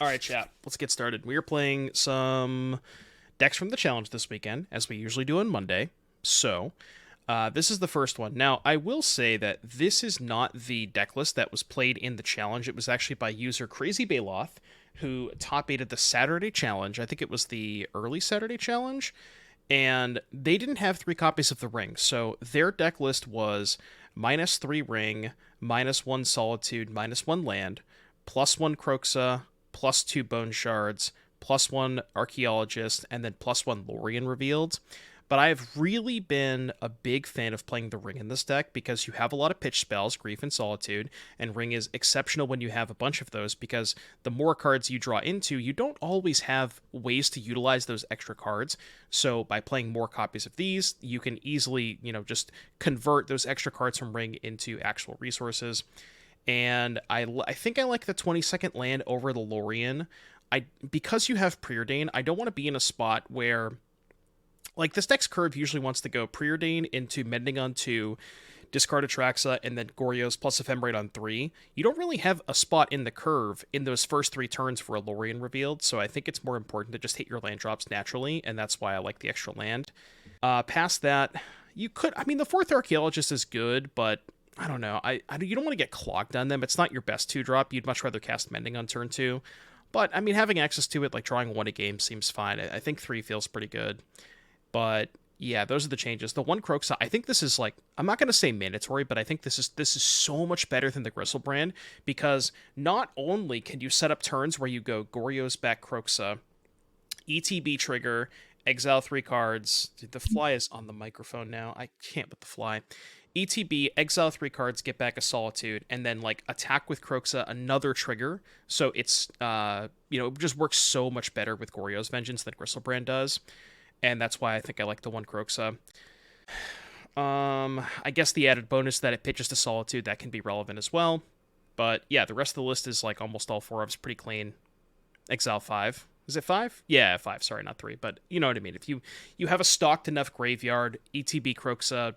All right, chat. Let's get started. We are playing some decks from the challenge this weekend, as we usually do on Monday. So, this is the first one. Now, I will say that this is not the deck list that was played in the challenge. It was actually by user Crazy Bayloth, who top aided the Saturday challenge. I think it was the early Saturday challenge. And they didn't have 3 copies of the ring. So, their deck list was -3 ring, -1 solitude, -1 land, +1 Kroxa, +2 bone shards, +1 archaeologist, and then +1 Lorien revealed. But I have really been a big fan of playing the ring in this deck because you have a lot of pitch spells, grief and solitude, and ring is exceptional when you have a bunch of those because the more cards you draw into, you don't always have ways to utilize those extra cards. So by playing more copies of these, you can easily, just convert those extra cards from ring into actual resources. And I think I like the 22nd land over the Lorien. Because you have Preordain, I don't want to be in a spot where, like, this deck's curve usually wants to go Preordain into Mending on 2, discard Atraxa, and then Goryo's plus Ephemerate on 3. You don't really have a spot in the curve in those first 3 turns for a Lorien revealed, so I think it's more important to just hit your land drops naturally, and that's why I like the extra land. Past that, you could, the 4th Archaeologist is good, but I don't know. You don't want to get clogged on them. It's not your best 2-drop. You'd much rather cast Mending on turn 2. But, having access to it, like drawing 1 a game, seems fine. I think 3 feels pretty good. But, yeah, those are the changes. The 1 Kroxa, I think this is, like, I'm not going to say mandatory, but I think this is so much better than the Gristlebrand, because not only can you set up turns where you go Goryo's back Kroxa, ETB trigger, exile 3 cards. Dude, the fly is on the microphone now. I can't with the fly. ETB, exile 3 cards, get back a Solitude, and then, like, attack with Kroxa, another trigger. So it's, it just works so much better with Goryo's Vengeance than Gristlebrand does. And that's why I think I like the 1 Kroxa. I guess the added bonus that it pitches to Solitude, that can be relevant as well. But, yeah, the rest of the list is, like, almost all 4 of it's pretty clean. Exile 5. Is it 5? Yeah, 5. Sorry, not 3. But you know what I mean. If you have a stocked enough graveyard, ETB Kroxa,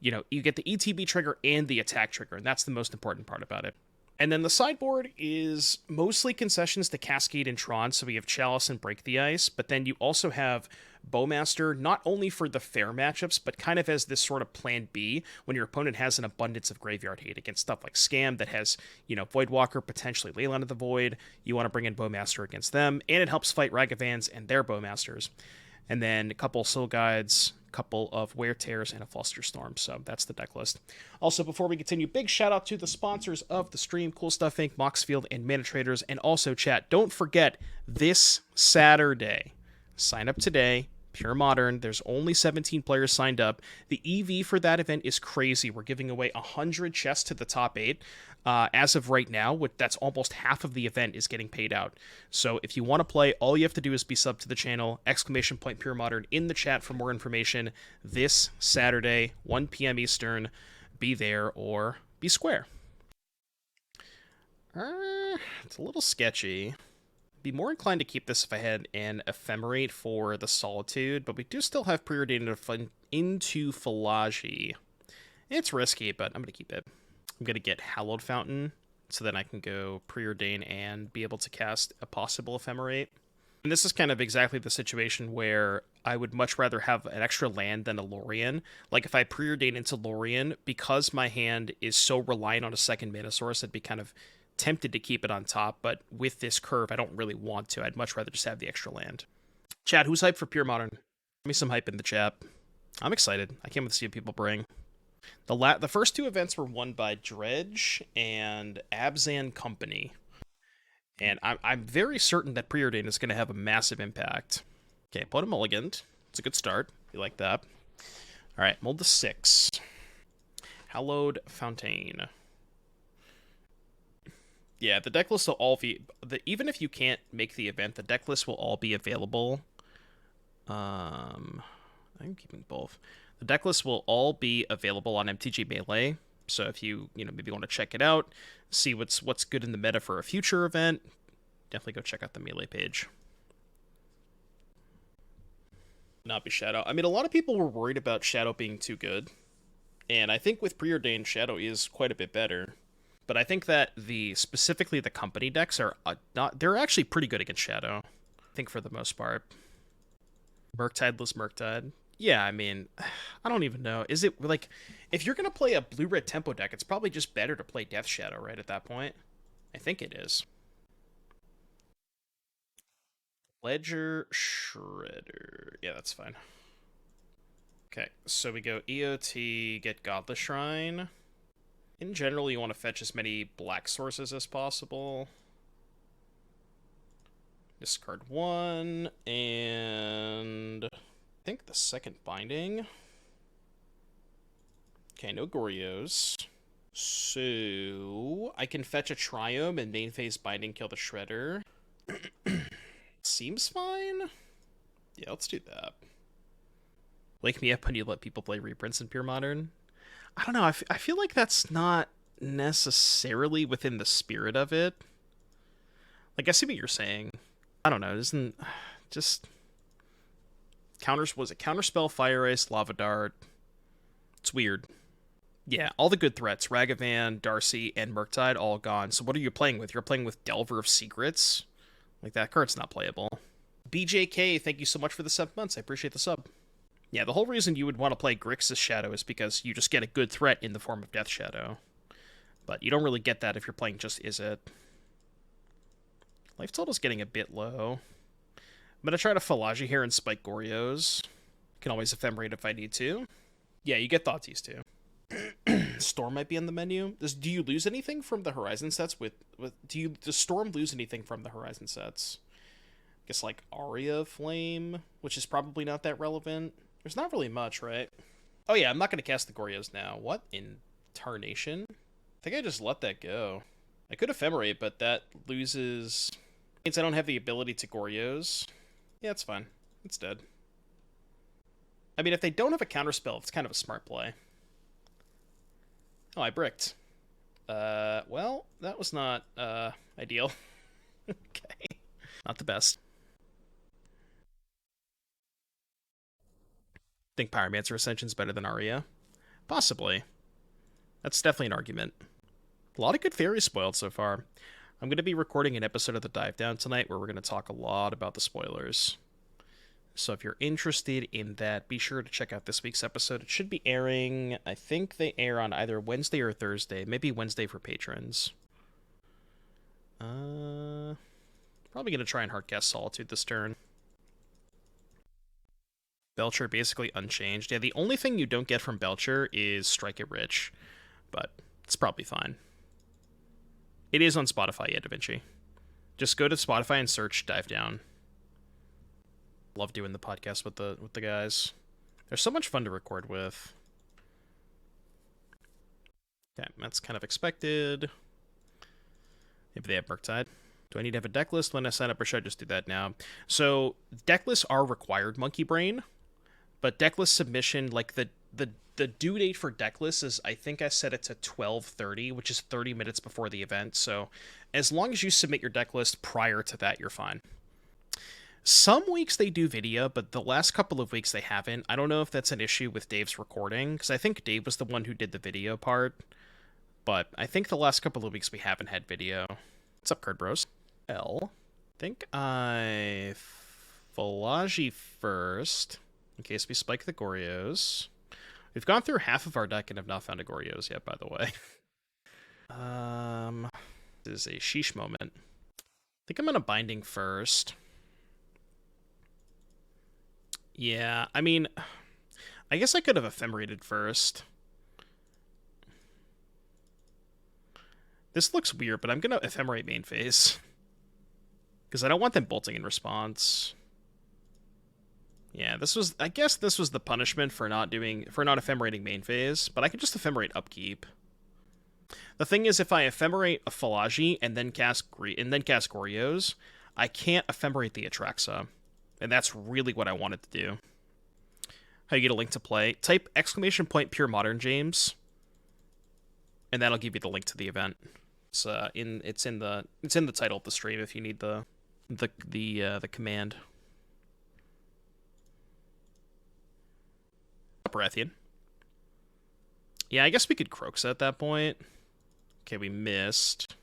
you get the ETB trigger and the attack trigger, and that's the most important part about it. And then the sideboard is mostly concessions to Cascade and Tron, so we have Chalice and Break the Ice, but then you also have Bowmaster, not only for the fair matchups, but kind of as this sort of plan B when your opponent has an abundance of graveyard hate against stuff like Scam that has, Voidwalker, potentially Leyline of the Void. You want to bring in Bowmaster against them, and it helps fight Ragavans and their Bowmasters. And then a couple Soul Guides, couple of Wear Tears, and a Flusterstorm. So that's the deck list. Also, before we continue, big shout out to the sponsors of the stream, Cool Stuff Inc., Moxfield, and Mana Traders. And also, chat, don't forget, this Saturday, sign up today, Pure Modern. There's only 17 players signed up. The EV for that event is crazy. We're giving away 100 chests to the top 8. As of right now, that's almost half of the event is getting paid out. So if you want to play, all you have to do is be sub to the channel, !Pure Modern in the chat for more information. This Saturday, 1 p.m. Eastern. Be there or be square. It's a little sketchy. Be more inclined to keep this if I had an Ephemerate for the Solitude, but we do still have Preordain into Fallaji. It's risky, but I'm going to keep it. I'm going to get Hallowed Fountain, so then I can go Preordain and be able to cast a possible Ephemerate. And this is kind of exactly the situation where I would much rather have an extra land than a Lorien. Like, if I Preordain into Lorien, because my hand is so reliant on a second mana source, I'd be kind of tempted to keep it on top, but with this curve, I don't really want to. I'd much rather just have the extra land. Chat, who's hyped for Pure Modern? Give me some hype in the chat. I'm excited. I can't wait to see what people bring. The first 2 events were won by Dredge and Abzan Company. And I'm very certain that Preordain is going to have a massive impact. Okay, put a mulligan. It's a good start. You like that. Alright, mold to 6. Hallowed Fountain. Yeah, the deck list will all be... even if you can't make the event, the deck list will all be available. I'm keeping both. The deck list will all be available on MTG Melee. So if you, maybe want to check it out, see what's good in the meta for a future event, definitely go check out the Melee page. Not be Shadow. A lot of people were worried about Shadow being too good. And I think with Preordain, Shadow is quite a bit better. But I think that specifically the company decks are they're actually pretty good against Shadow. I think for the most part. Murktideless Murktide. Yeah, I mean, I don't even know. Is it like, if you're gonna play a blue-red tempo deck, it's probably just better to play Death Shadow, right, at that point? I think it is. Ledger Shredder. Yeah, that's fine. Okay, so we go EOT, get Godless Shrine. In general, you want to fetch as many black sources as possible. Discard one, and I think the second binding. Okay, no Goryos. So I can fetch a Triome and main phase binding, kill the Shredder. Seems fine. Yeah, let's do that. Wake me up when you let people play reprints in Pure Modern. I don't know, I feel like that's not necessarily within the spirit of it. Like, I see what you're saying. I don't know, isn't just counters, was it Counterspell, Fire Ice, Lava Dart? It's weird. Yeah, all the good threats, Ragavan, Darcy, and Murktide, all gone. So what are you playing with? You're playing with Delver of Secrets? Like, that card's not playable. BJK, thank you so much for the 7 months. I appreciate the sub. Yeah, the whole reason you would want to play Grixis Shadow is because you just get a good threat in the form of Death Shadow. But you don't really get that if you're playing just Izzet. Life total's getting a bit low. I'm going to try to Fallaji here and spike Goryos. Can always Ephemerate if I need to. Yeah, you get Thoughtseize too. Storm might be on the menu. Do you lose anything from the Horizon sets does Storm lose anything from the Horizon sets? I guess like Aria of Flame, which is probably not that relevant. There's not really much, right? Oh yeah, I'm not going to cast the Goryos now. What in tarnation? I think I just let that go. I could Ephemerate, but that loses... means I don't have the ability to Goryos. Yeah, it's fine. It's dead. I mean, if they don't have a counterspell, it's kind of a smart play. Oh, I bricked. Well, that was not, ideal. Okay. Not the best. Think Pyromancer Ascension's better than Aria? Possibly. That's definitely an argument. A lot of good fairies spoiled so far. I'm going to be recording an episode of the Dive Down tonight where we're going to talk a lot about the spoilers. So if you're interested in that, be sure to check out this week's episode. It should be airing, I think they air on either Wednesday or Thursday. Maybe Wednesday for patrons. Probably going to try and hardcast Solitude this turn. Belcher basically unchanged. Yeah, the only thing you don't get from Belcher is Strike It Rich. But it's probably fine. It is on Spotify, yeah, Da Vinci. Just go to Spotify and search Dive Down. Love doing the podcast with the guys. They're so much fun to record with. Okay, that's kind of expected. Maybe they have Murktide. Do I need to have a deck list when I sign up, or should I just do that now? So, deck lists are required, Monkey Brain. But deck list submission, like the due date for deck lists is, I think I set it to 12:30, which is 30 minutes before the event. So, as long as you submit your deck list prior to that, you're fine. Some weeks they do video, but the last couple of weeks they haven't. I don't know if that's an issue with Dave's recording, because I think Dave was the one who did the video part. But I think the last couple of weeks we haven't had video. What's up, Card Bros? Well, I think I Fallaji first, in case we spike the Goryos. We've gone through half of our deck and have not found a Goryos yet, by the way. This is a sheesh moment. I think I'm going to Binding first. Yeah, I mean, I guess I could have Ephemerated first. This looks weird, but I'm going to Ephemerate main phase. Because I don't want them bolting in response. Yeah, I guess this was the punishment for not Ephemerating main phase, but I can just Ephemerate upkeep. The thing is, if I Ephemerate a Fallaji and then cast Goryos, I can't Ephemerate the Atraxa. And that's really what I wanted to do. How you get a link to play. Type !! Pure Modern, James. And that'll give you the link to the event. It's in the title of the stream if you need the command. Baratheon. Yeah, I guess we could Kroxa at that point. Okay, we missed.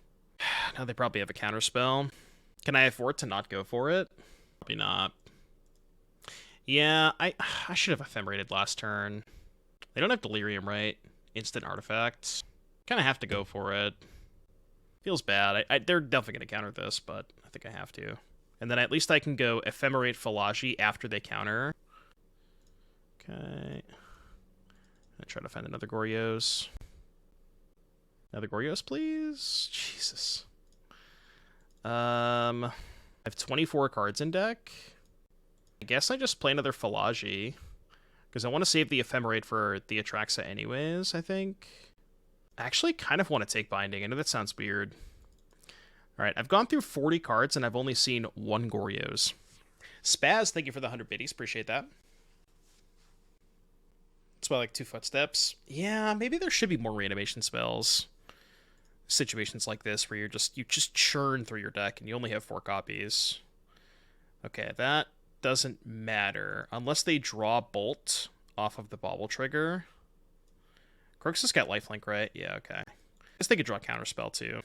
Now they probably have a counterspell. Can I afford to not go for it? Probably not. Yeah, I should have ephemerated last turn. They don't have Delirium, right? Instant artifacts. Kind of have to go for it. Feels bad. They're definitely going to counter this, but I think I have to. And then at least I can go Ephemerate Fallaji after they counter. Okay. I'm try to find another Goryos. Another Goryos, please? Jesus. I have 24 cards in deck. I guess I just play another Fallaji. Because I want to save the Ephemerate for the Atraxa anyways, I think. I actually kind of want to take Binding. I know that sounds weird. Alright, I've gone through 40 cards and I've only seen one Goryos. Spaz, thank you for the 100 biddies. Appreciate that. It's about like 2 footsteps. Yeah, maybe there should be more reanimation spells. Situations like this where you just churn through your deck and you only have 4 copies. Okay, that doesn't matter. Unless they draw Bolt off of the Bauble trigger. Kroxa's got lifelink, right? Yeah, okay. I guess they could draw Counterspell too.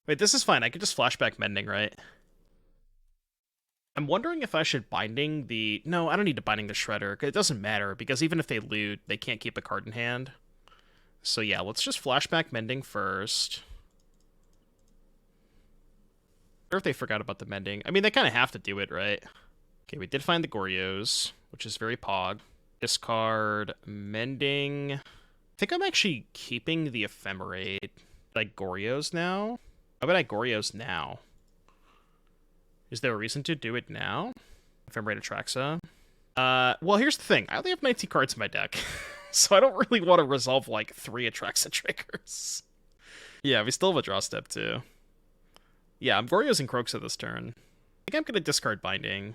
Wait, this is fine. I could just flashback Mending, right? I'm wondering if I should Binding the... No, I don't need to Binding the Shredder. It doesn't matter, because even if they loot, they can't keep a card in hand. So yeah, let's just flashback Mending first. Or if they forgot about the Mending. I mean, they kind of have to do it, right? Okay, we did find the Goryos, which is very pog. Discard Mending. I think I'm actually keeping the Ephemerate. Like Goryos now? How about I Goryos now? Is there a reason to do it now? Ephemerate Atraxa. Well, here's the thing. I only have 19 cards in my deck. So I don't really want to resolve, like, 3 Atraxa triggers. Yeah, we still have a draw step, too. Yeah, I'm Goryos and Kroxa this turn. I think I'm going to discard Binding.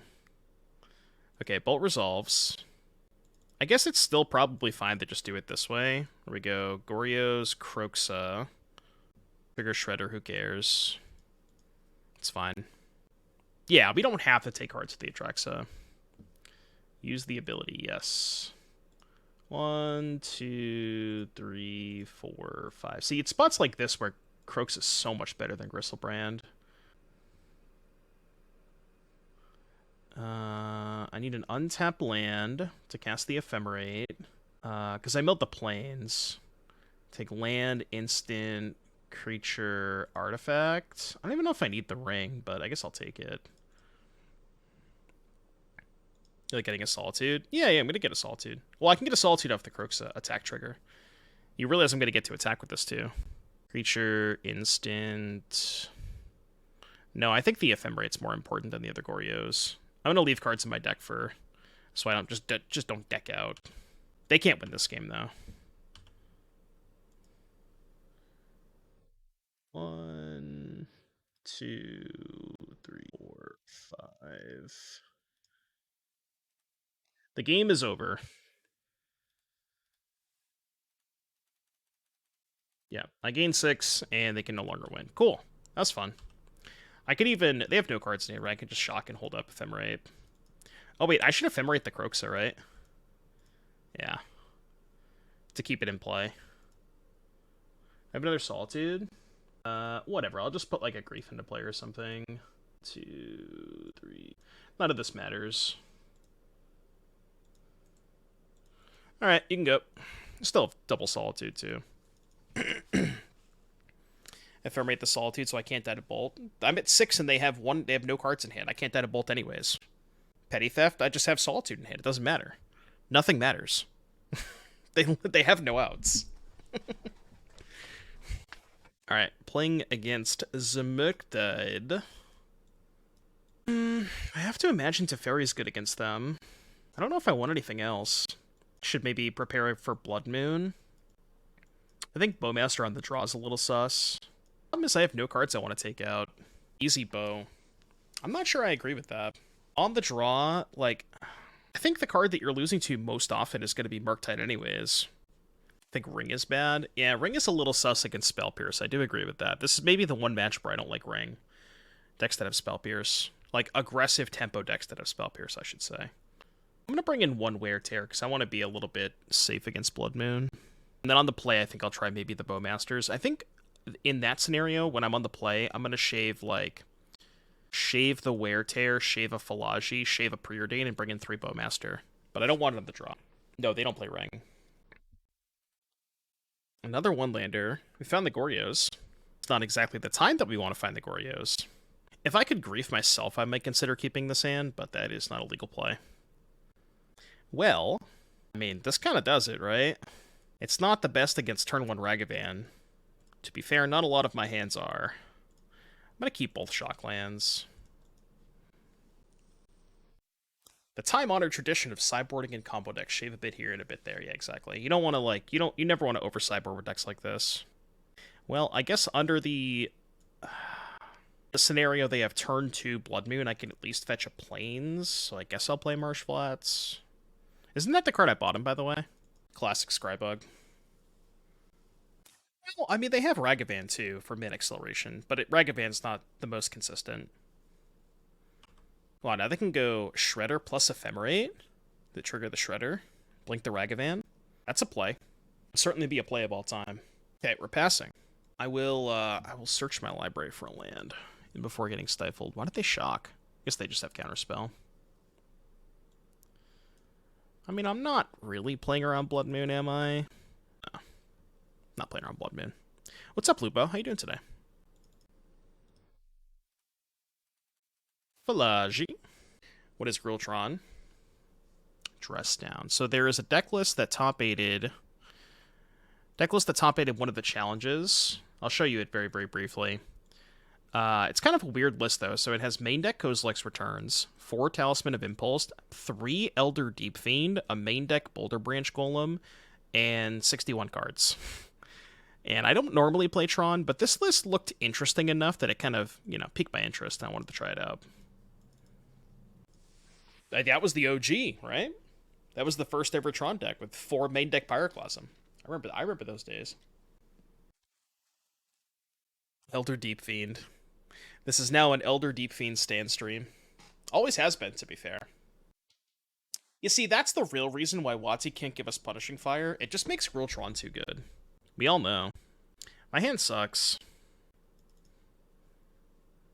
Okay, Bolt resolves. I guess it's still probably fine to just do it this way. There we go. Goryos, Kroxa. Trigger Shredder, who cares? It's fine. Yeah, we don't have to take cards with the Atraxa. Use the ability, yes. 1, 2, 3, 4, 5. See, it's spots like this where Kroxa is so much better than Gristlebrand. I need an untapped land to cast the Ephemerate. Because I milled the plains. Take land, instant, creature, artifact. I don't even know if I need the ring, but I guess I'll take it. You like getting a Solitude? Yeah, I'm going to get a Solitude. Well, I can get a Solitude off the Kroxa attack trigger. You realize I'm going to get to attack with this, too. Creature, instant... No, I think the Ephemerate's more important than the other Goryos. I'm going to leave cards in my deck so I don't just don't deck out. They can't win this game, though. 1, 2, 3, 4, 5. The game is over. Yeah, I gained 6, and they can no longer win. Cool. That's fun. I could even... They have no cards in here, right? I could just shock and hold up Ephemerate. Oh, wait, I should Ephemerate the Kroxa, right? Yeah. To keep it in play. I have another Solitude. Whatever, I'll just put, like, a Grief into play or something. 2, 3... None of this matters. Alright, you can go. Still have double Solitude, too. Ephemerate the Solitude, so I can't die to Bolt. I'm at 6 and they have no cards in hand. I can't die to Bolt anyways. Petty Theft, I just have Solitude in hand. It doesn't matter. Nothing matters. They have no outs. Alright, playing against Zamurktide. I have to imagine Teferi's good against them. I don't know if I want anything else. Should maybe prepare for Blood Moon. I think Bowmaster on the draw is a little sus. Problem is I have no cards I want to take out. Easy Bow. I'm not sure I agree with that. On the draw, like, I think the card that you're losing to most often is going to be Murktide anyways. I think Ring is bad. Yeah, Ring is a little sus against Spell Pierce. I do agree with that. This is maybe the one match where I don't like Ring. Decks that have Spell Pierce. Like, aggressive tempo decks that have Spell Pierce, I should say. I'm going to bring in one Wear Tear because I want to be a little bit safe against Blood Moon. And then on the play, I think I'll try maybe the Bowmasters. I think in that scenario, when I'm on the play, I'm going to shave the Wear Tear, shave a Fallaji, shave a Preordain, and bring in 3 Bowmaster. But I don't want them to draw. No, they don't play Ring. Another one-lander. We found the Goryos. It's not exactly the time that we want to find the Goryos. If I could grief myself, I might consider keeping the sand, but that is not a legal play. Well, I mean, this kind of does it, right? It's not the best against turn 1 Ragavan. To be fair, not a lot of my hands are. I'm going to keep both Shocklands. The time-honored tradition of sideboarding and combo decks. Shave a bit here and a bit there. Yeah, exactly. You don't want to, you never want to over-sideboard with decks like this. Well, I guess under the scenario they have turn 2 Blood Moon, I can at least fetch a Plains, so I guess I'll play Marsh Flats. Isn't that the card I bought him, by the way? Classic Scrybug. Well, I mean, they have Ragavan, too, for min acceleration, but Ragavan's not the most consistent. Well, now they can go Shredder plus Ephemerate that trigger the Shredder. Blink the Ragavan. That's a play. It'll certainly be a play of all time. Okay, we're passing. I will search my library for a land before getting stifled. Why did they shock? I guess they just have Counterspell. I mean, I'm not really playing around Blood Moon, am I? No. Not playing around Blood Moon. What's up, Lupo? How you doing today? Fallaji. What is Grultron? Dress down. So there is a decklist that top-aided one of the challenges. I'll show you it very, very briefly. It's kind of a weird list, though. So it has main deck Kozilek's Returns, 4 Talisman of Impulse, 3 Elder Deep Fiend, a main deck Boulder Branch Golem, and 61 cards. And I don't normally play Tron, but this list looked interesting enough that it kind of, piqued my interest, and I wanted to try it out. That was the OG, right? That was the first ever Tron deck with 4 main deck Pyroclasm. I remember those days. Elder Deep Fiend. This is now an Elder Deep Fiend stand stream. Always has been, to be fair. You see, that's the real reason why WotC can't give us Punishing Fire. It just makes Grultron too good. We all know. My hand sucks.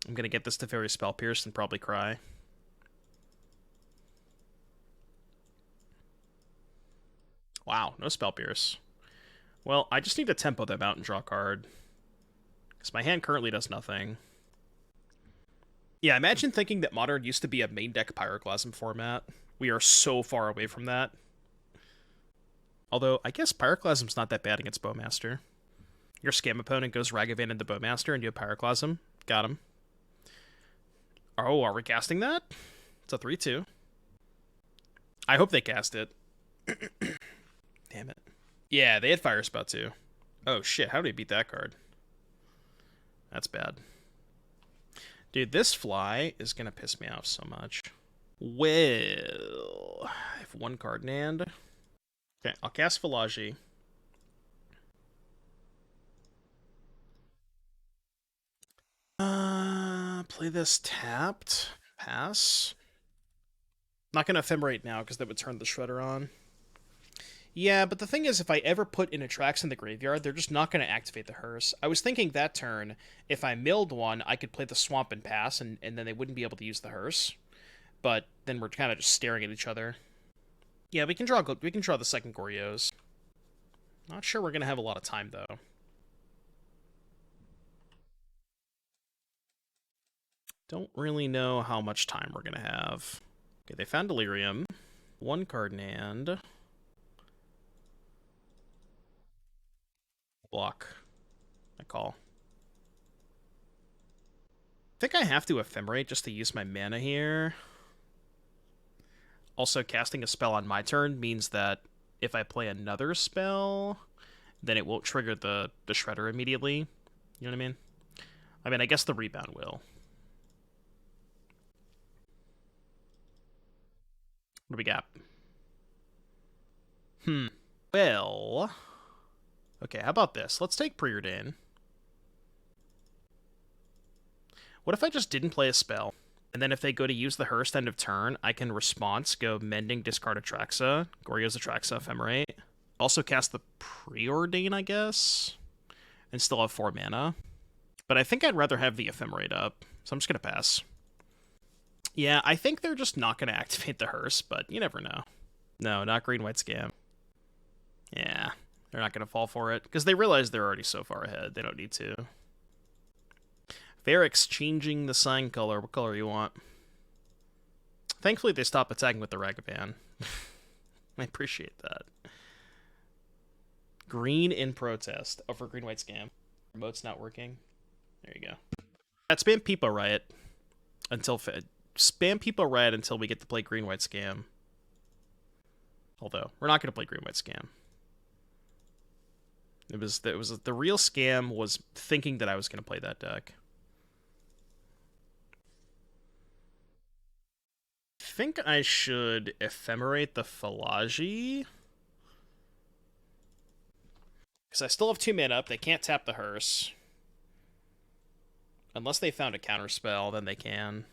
I'm gonna get this Teferi Spell Pierced and probably cry. Wow, no Spell Pierce. Well, I just need to tempo them out and draw a card. Because my hand currently does nothing. Yeah, imagine thinking that Modern used to be a main deck Pyroclasm format. We are so far away from that. Although, I guess Pyroclasm's not that bad against Bowmaster. Your scam opponent goes Ragavan into Bowmaster and you have Pyroclasm. Got him. Oh, are we casting that? It's a 3-2. I hope they cast it. Damn it. Yeah, they had Fire Spout too. Oh shit, how did he beat that card? That's bad. Dude, this fly is gonna piss me off so much. Well, I have 1 card in hand. Okay, I'll cast Fallaji. Play this tapped. Pass. Not gonna Ephemerate now because that would turn the Shredder on. Yeah, but the thing is, if I ever put in Atraxa in the graveyard, they're just not going to activate the Hearse. I was thinking that turn, if I milled one, I could play the Swamp and pass, and then they wouldn't be able to use the Hearse. But then we're kind of just staring at each other. Yeah, we can draw the second Goryos. Not sure we're going to have a lot of time, though. Don't really know how much time we're going to have. Okay, they found Delirium. 1 card in hand. Block. I call. I think I have to Ephemerate just to use my mana here. Also, casting a spell on my turn means that if I play another spell, then it won't trigger the Shredder immediately. You know what I mean? I guess the Rebound will. What do we got? Well... Okay, how about this? Let's take Preordain. What if I just didn't play a spell? And then if they go to use the Hearst end of turn, I can response, go Mending, discard Atraxa, Goryo's Atraxa, Ephemerate. Also cast the Preordain, I guess, and still have 4 mana. But I think I'd rather have the Ephemerate up, so I'm just going to pass. Yeah, I think they're just not going to activate the Hearst, but you never know. No, not green-white scam. Yeah, they're not going to fall for it, because they realize they're already so far ahead. They don't need to. Varric's changing the sign color. What color you want? Thankfully, they stop attacking with the Ragavan. I appreciate that. Green in protest. Oh, for green-white scam. Remote's not working. There you go. Spam Peepo Riot until spam Peepo Riot until we get to play green-white scam. Although we're not going to play green-white scam. It was the real scam was thinking that I was going to play that deck. I think I should Ephemerate the Fallaji. Because I still have 2 mana up. They can't tap the Hearse. Unless they found a counterspell, then they can.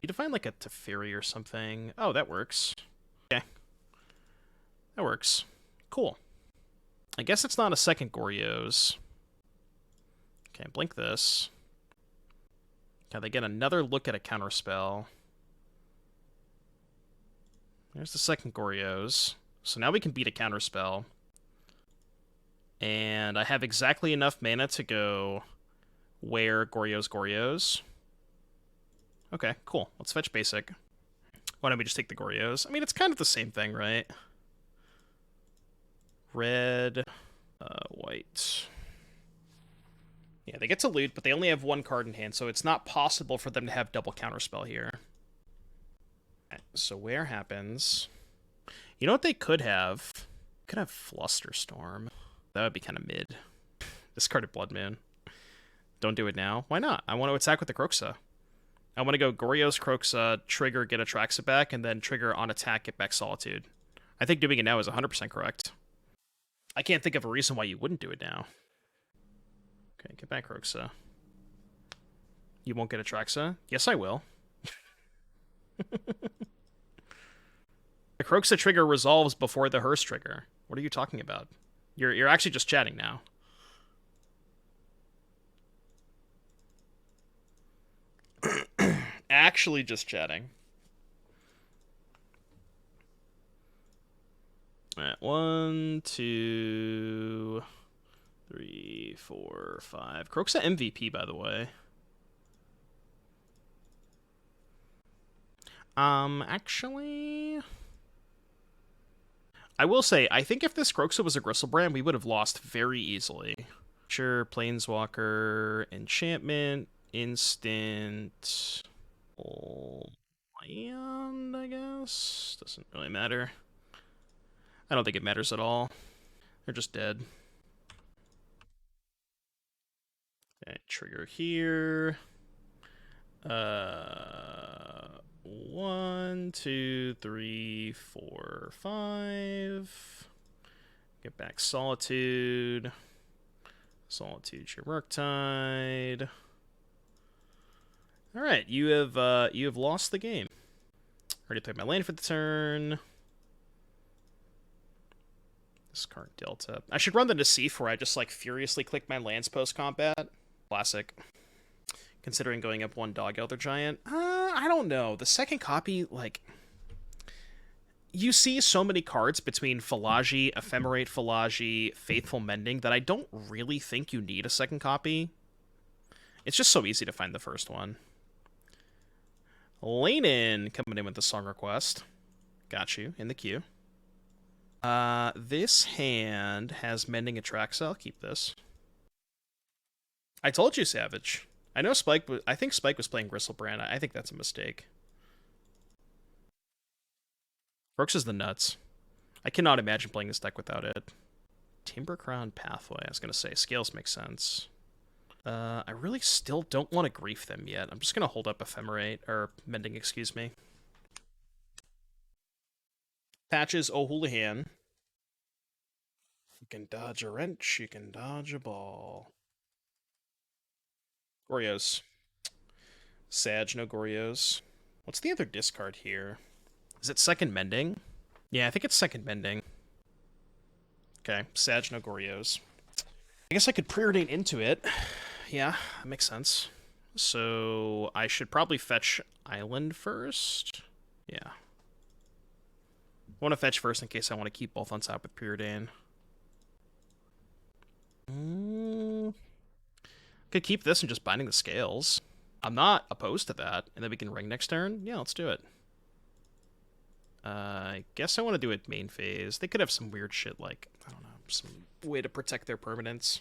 You define like a Teferi or something. Oh, that works. Okay. That works. Cool. I guess it's not a second Goryo's. Okay, blink this. Okay, they get another look at a counterspell. There's the second Goryo's. So now we can beat a counterspell. And I have exactly enough mana to go where Goryo's. Okay, cool. Let's fetch basic. Why don't we just take the Goryo's? I mean, it's kind of the same thing, right? Red, white. Yeah, they get to loot, but they only have 1 card in hand, so it's not possible for them to have double counterspell here. Okay, so where happens? You know what they could have? Could have Flusterstorm. That would be kind of mid. Discarded Blood Moon. Don't do it now. Why not? I want to attack with the Kroxa. I want to go Goryo's Kroxa, trigger, get Atraxa back, and then trigger on attack, get back Solitude. I think doing it now is 100% correct. I can't think of a reason why you wouldn't do it now. Okay, get back Kroxa. You won't get Atraxa? Yes, I will. The Kroxa trigger resolves before the Hearst trigger. What are you talking about? You're actually just chatting now. Actually just chatting. Alright, 1, 2, 3, 4, 5. Kroxa MVP, by the way. Actually, I will say, I think if this Kroxa was a Gristlebrand, we would have lost very easily. Sure, Planeswalker, Enchantment, Instant, Land, I guess? Doesn't really matter. I don't think it matters at all. They're just dead. Okay, trigger here. 1, 2, 3, 4, 5. Get back Solitude. Solitude, your Murktide. All right, you have lost the game. Already played my land for the turn. Discard Delta. I should run the Nassif where I just like furiously click my lands post combat. Classic. Considering going up 1 Dog Elder Giant. I don't know. The second copy, like, you see so many cards between Fallaji, Ephemerate Fallaji, Faithful Mending that I don't really think you need a second copy. It's just so easy to find the first one. Leyline coming in with the song request. Got you in the queue. This hand has Mending Atraxa. I'll keep this. I told you, Savage. I know Spike. I think Spike was playing Gristlebrand. I think that's a mistake. Brooks is the nuts. I cannot imagine playing this deck without it. Timber Crown Pathway. I was gonna say scales make sense. I really still don't want to grief them yet. I'm just gonna hold up Ephemerate or Mending, excuse me. Patches O'Houlihan. You can dodge a wrench. You can dodge a ball. Oreos. Sag, no Goryos. What's the other discard here? Is it Second Mending? Yeah, I think it's Second Mending. Okay, Sag, no Goryos. I guess I could Preordain into it. Yeah, that makes sense. So I should probably fetch Island first. Yeah. I want to fetch first in case I want to keep both on top with Preordain. Could keep this and just Binding the Scales. I'm not opposed to that. And then we can ring next turn. Yeah, let's do it. I guess I want to do it main phase. They could have some weird shit like, I don't know, some way to protect their permanents.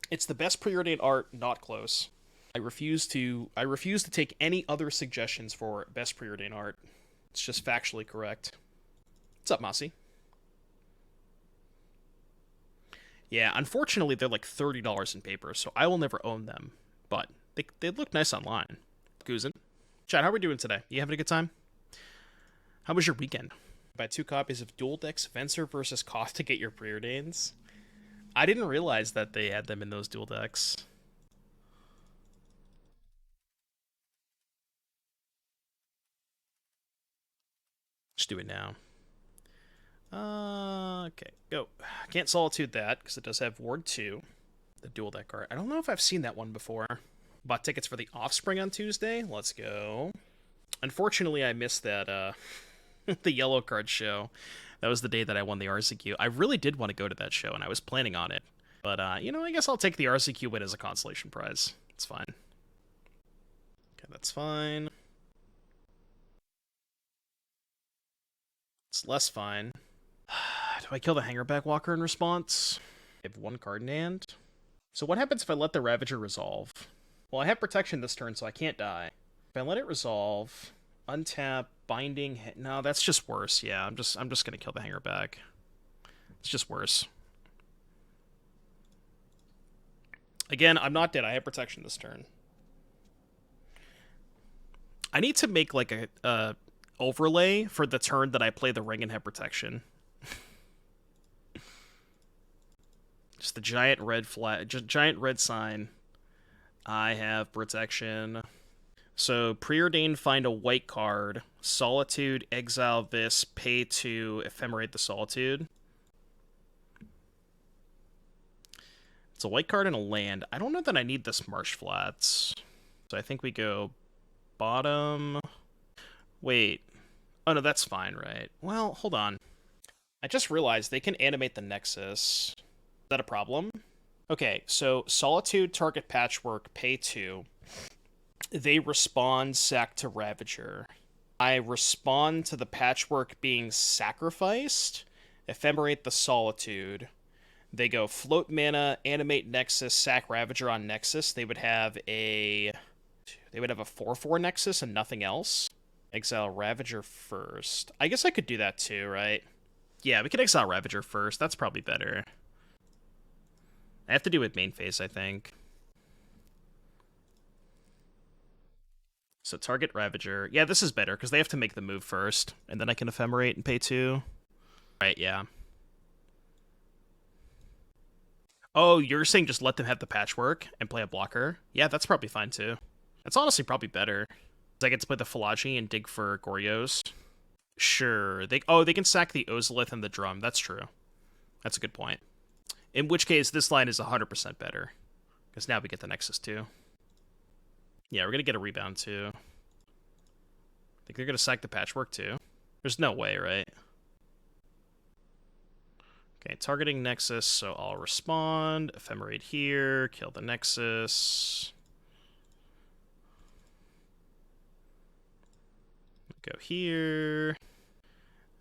It's the best Preordain art, not close. I refuse to take any other suggestions for best Preordain art. It's just factually correct. What's up, Mossy? Yeah, unfortunately, they're like $30 in paper, so I will never own them. But they look nice online. Guzin. Chad, how are we doing today? You having a good time? How was your weekend? Buy 2 copies of Dual Decks Venser versus Koth to get your Preordains. I didn't realize that they had them in those dual decks. Just do it now. Okay, go. Can't Solitude that, because it does have Ward 2, the dual deck card. I don't know if I've seen that one before. Bought tickets for the Offspring on Tuesday. Let's go. Unfortunately, I missed that, the yellow card show. That was the day that I won the RCQ. I really did want to go to that show, and I was planning on it. But, you know, I guess I'll take the RCQ win as a consolation prize. It's fine. Okay, that's fine. It's less fine. Do I kill the Hangerback Walker in response? I have 1 card in hand. So what happens if I let the Ravager resolve? Well, I have protection this turn, so I can't die. If I let it resolve, untap, binding... No, that's just worse. Yeah, I'm just gonna kill the Hangerback. It's just worse. Again, I'm not dead. I have protection this turn. I need to make, like, a overlay for the turn that I play the ring and have protection. Just the giant red flag, giant red sign. I have protection. So Preordain, find a white card. Solitude, exile this, pay 2, Ephemerate the Solitude. It's a white card and a land. I don't know that I need this Marsh Flats. So I think we go bottom. Wait. Oh, no, that's fine, right? Well, hold on. I just realized they can animate the Nexus. Is that a problem? Okay, so Solitude, target Patchwork, pay 2. They respond, sack to Ravager. I respond to the Patchwork being sacrificed, Ephemerate the Solitude. They go float mana, animate Nexus, sack Ravager on Nexus. They would have a 4/4 Nexus and nothing else. Exile Ravager first. I guess I could do that too, right? Yeah, we could exile Ravager first. That's probably better. I have to do it main phase, I think. So target Ravager. Yeah, this is better, because they have to make the move first, and then I can Ephemerate and pay 2. Right, yeah. Oh, you're saying just let them have the Patchwork and play a blocker? Yeah, that's probably fine, too. That's honestly probably better. I get to play the Fallaji and dig for Goryos. Sure. They can sack the Ozolith and the Drum. That's true. That's a good point. In which case, this line is 100% better. Because now we get the Nexus, too. Yeah, we're going to get a rebound, too. Think they're going to sack the Patchwork, too? There's no way, right? Okay, targeting Nexus, so I'll respond. Ephemerate here, kill the Nexus. Go here.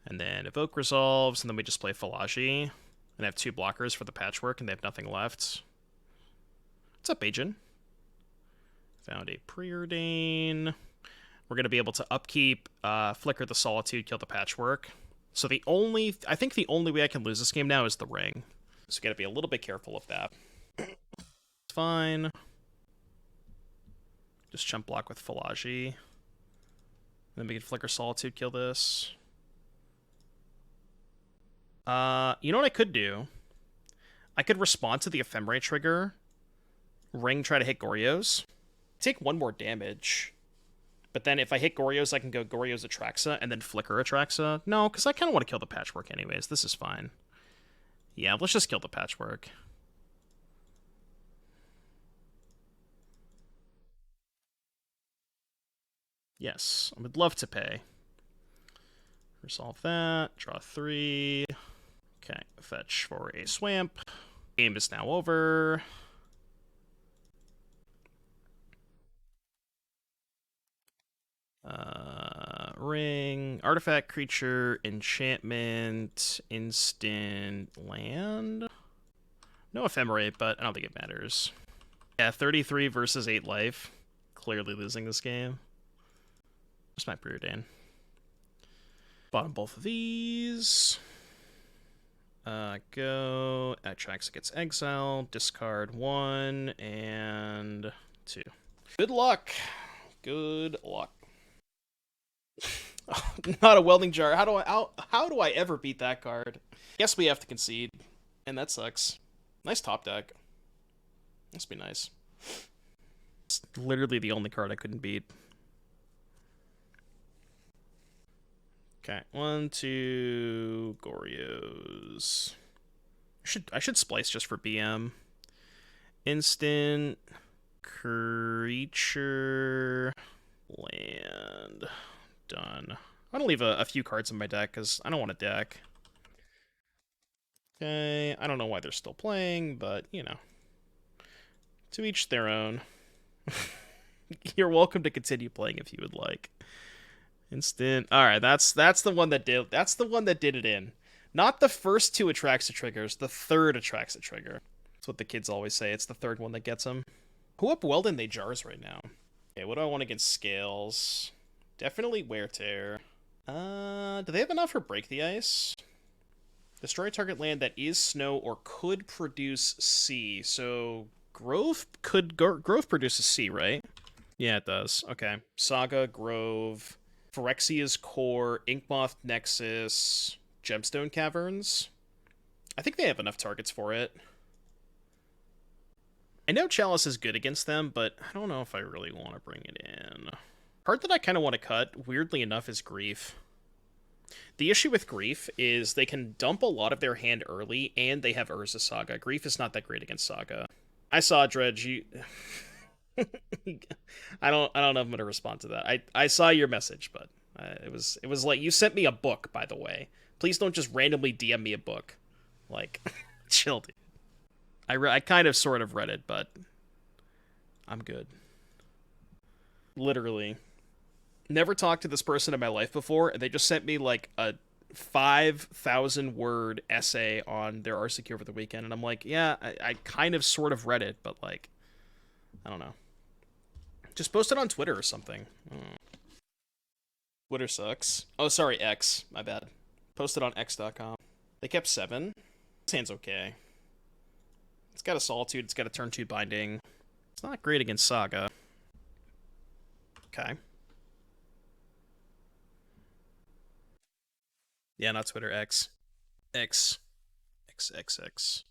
And then Evoke resolves, and then we just play Fallaji. And have 2 blockers for the Patchwork, and they have nothing left. What's up, Agent? Found a Preordain. We're going to be able to upkeep, flicker the Solitude, kill the Patchwork. So I think the only way I can lose this game now is the ring. So got to be a little bit careful of that. It's fine. Just chump block with Fallaji. Then we can flicker Solitude, kill this. You know what I could do? I could respond to the Ephemerate trigger. Ring, try to hit Goryos. Take 1 more damage. But then if I hit Goryo's, I can go Goryo's Atraxa and then flicker Atraxa. No, because I kind of want to kill the Patchwork anyways. This is fine. Yeah, let's just kill the Patchwork. Yes, I would love to pay. Resolve that. Draw 3. Okay, fetch for a Swamp. Game is now over. Ring, artifact, creature, enchantment, instant, land. No Ephemerate, but I don't think it matters. Yeah, 33 versus 8 life. Clearly losing this game. Where's my Preordain? Bottom both of these. Go. Atraxa gets exiled. Discard 1 and 2. Good luck. Good luck. Not a welding jar. How do I ever beat that card? Guess we have to concede, and that sucks. Nice top deck. Must be nice. It's literally the only card I couldn't beat. Okay, 1, 2 Goryos. I should splice just for BM. Instant creature land. Done. I'm gonna leave a few cards in my deck because I don't want a deck. Okay, I don't know why they're still playing, but you know, to each their own. You're welcome to continue playing if you would like. Instant. All right, that's the one that did. That's the one that did it in. Not the first 2 Atraxa triggers. The third Atraxa trigger. That's what the kids always say. It's the third one that gets them. Who up Weldon they jars right now? Okay, what do I want against Scales? Definitely Wear Tear. Do they have enough for Break the Ice? Destroy target land that is snow or could produce sea. So Grove produces sea, right? Yeah, it does. Okay. Saga, Grove, Phyrexia's Core, Inkmoth Nexus, Gemstone Caverns. I think they have enough targets for it. I know Chalice is good against them, but I don't know if I really want to bring it in. Card that I kind of want to cut, weirdly enough, is Grief. The issue with Grief is they can dump a lot of their hand early, and they have Urza Saga. Grief is not that great against Saga. I saw Dredge. You... I don't know if I'm gonna respond to that. I saw your message, but it was like you sent me a book, by the way. Please don't just randomly DM me a book. Like, chill, dude. I kind of sort of read it, but I'm good. Literally. Never talked to this person in my life before, and they just sent me like a 5,000 word essay on their RCQ over the weekend, and I'm like, yeah, I kind of sort of read it, but like, I don't know. Just post it on Twitter or something. Twitter sucks. Oh, sorry, X. My bad. Post it on x.com. They kept 7. This hand's okay. It's got a Solitude, it's got a turn 2 Binding. It's not great against Saga. Okay. Yeah, not Twitter, X. X. X, X, X.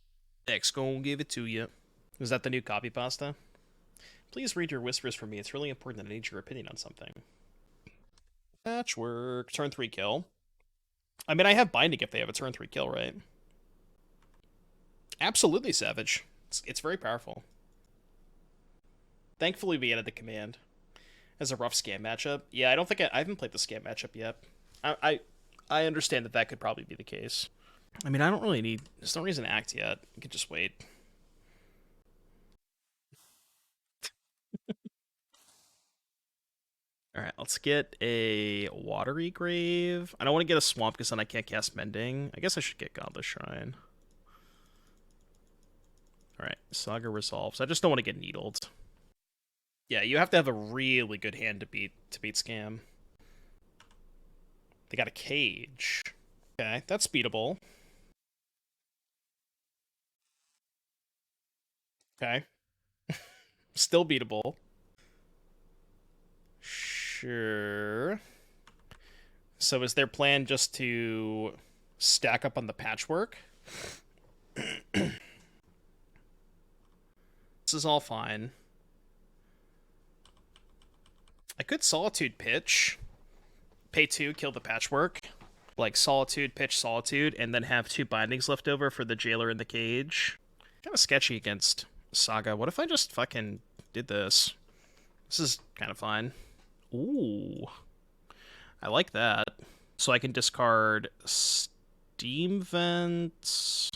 X gonna give it to you. Is that the new copy pasta? Please read your whispers for me. It's really important that I need your opinion on something. Patchwork. Turn 3 kill. I mean, I have Binding if they have a turn 3 kill, right? Absolutely, Savage. It's very powerful. Thankfully, we added the command. As a rough scam matchup. Yeah, I haven't played the scam matchup yet. I understand that could probably be the case. I mean, I don't really need... There's no reason to act yet. I could just wait. Alright, let's get a Watery Grave. I don't want to get a Swamp because then I can't cast Mending. I guess I should get Godless Shrine. Alright, Saga resolves. I just don't want to get Needled. Yeah, you have to have a really good hand to beat Scam. They got a Cage. Okay, that's beatable. Okay. Still beatable. Sure. So is their plan just to stack up on the Patchwork? This is all fine. I could Solitude pitch. Pay 2, kill the Patchwork. Like, Solitude, pitch Solitude, and then have 2 bindings left over for the Jailer in the cage. Kind of sketchy against Saga. What if I just fucking did this? This is kind of fine. Ooh. I like that. So I can discard Steam Vent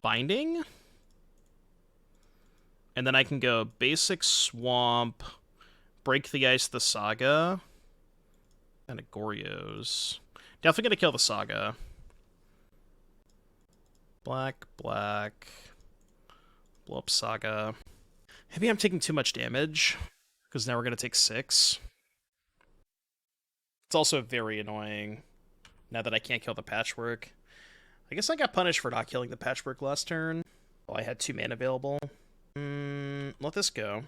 Binding. And then I can go basic Swamp, Break the Ice the Saga, and a Goryos. Definitely gonna kill the Saga. Black, black. Blow up Saga. Maybe I'm taking too much damage, because now we're gonna take 6. It's also very annoying, now that I can't kill the Patchwork. I guess I got punished for not killing the Patchwork last turn. Well, I had 2 mana available. Let this go.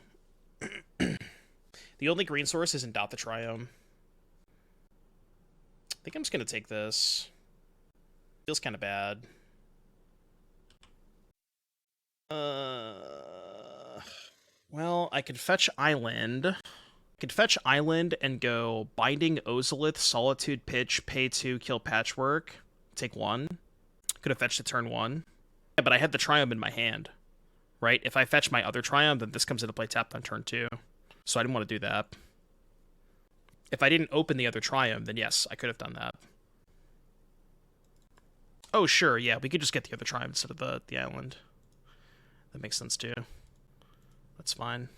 The only green source is Indatha Triome. I think I'm just going to take this. Feels kind of bad. Well, I could fetch Island. I could fetch Island and go Binding Ozolith, Solitude, pitch, pay 2, kill Patchwork. Take 1. Could have fetched a turn 1. Yeah, but I had the Triome in my hand. Right? If I fetch my other Triome, then this comes into play tapped on turn 2. So I didn't want to do that. If I didn't open the other Triome, then yes, I could have done that. Oh, sure, yeah, we could just get the other Triome instead of the island. That makes sense, too. That's fine.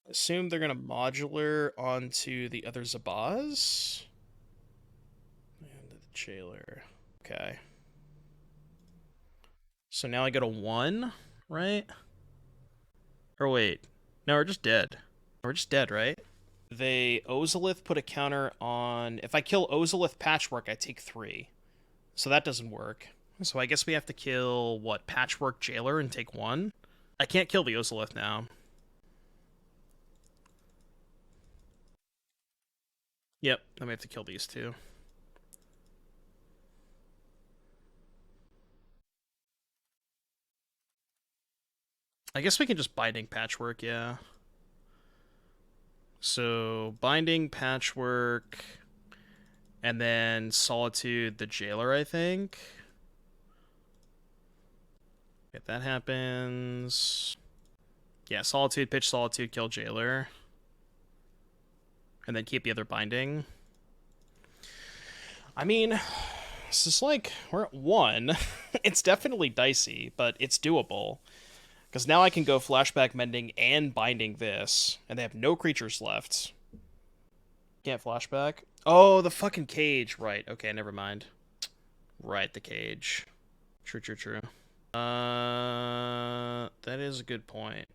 Assume they're going to modular onto the other Zabaz. And the Jailer. Okay. So now I go to 1, right? Or wait. No, we're just dead. We're just dead, right? They Ozolith put a counter on... If I kill Ozolith Patchwork, I take 3. So that doesn't work. So I guess we have to kill, what, Patchwork Jailer and take 1? I can't kill the Ozolith now. Yep, then we have to kill these 2. I guess we can just Binding Patchwork, yeah. So, Binding Patchwork, and then Solitude the Jailer, I think. If that happens... Yeah, Solitude, pitch Solitude, kill Jailer. And then keep the other Binding. I mean, this is like, we're at 1. It's definitely dicey, but it's doable. Because now I can go Flashback Mending and Binding this, and they have no creatures left. Can't flashback? Oh, the fucking cage. Right, okay, never mind. Right, the cage. True, true, true. That is a good point.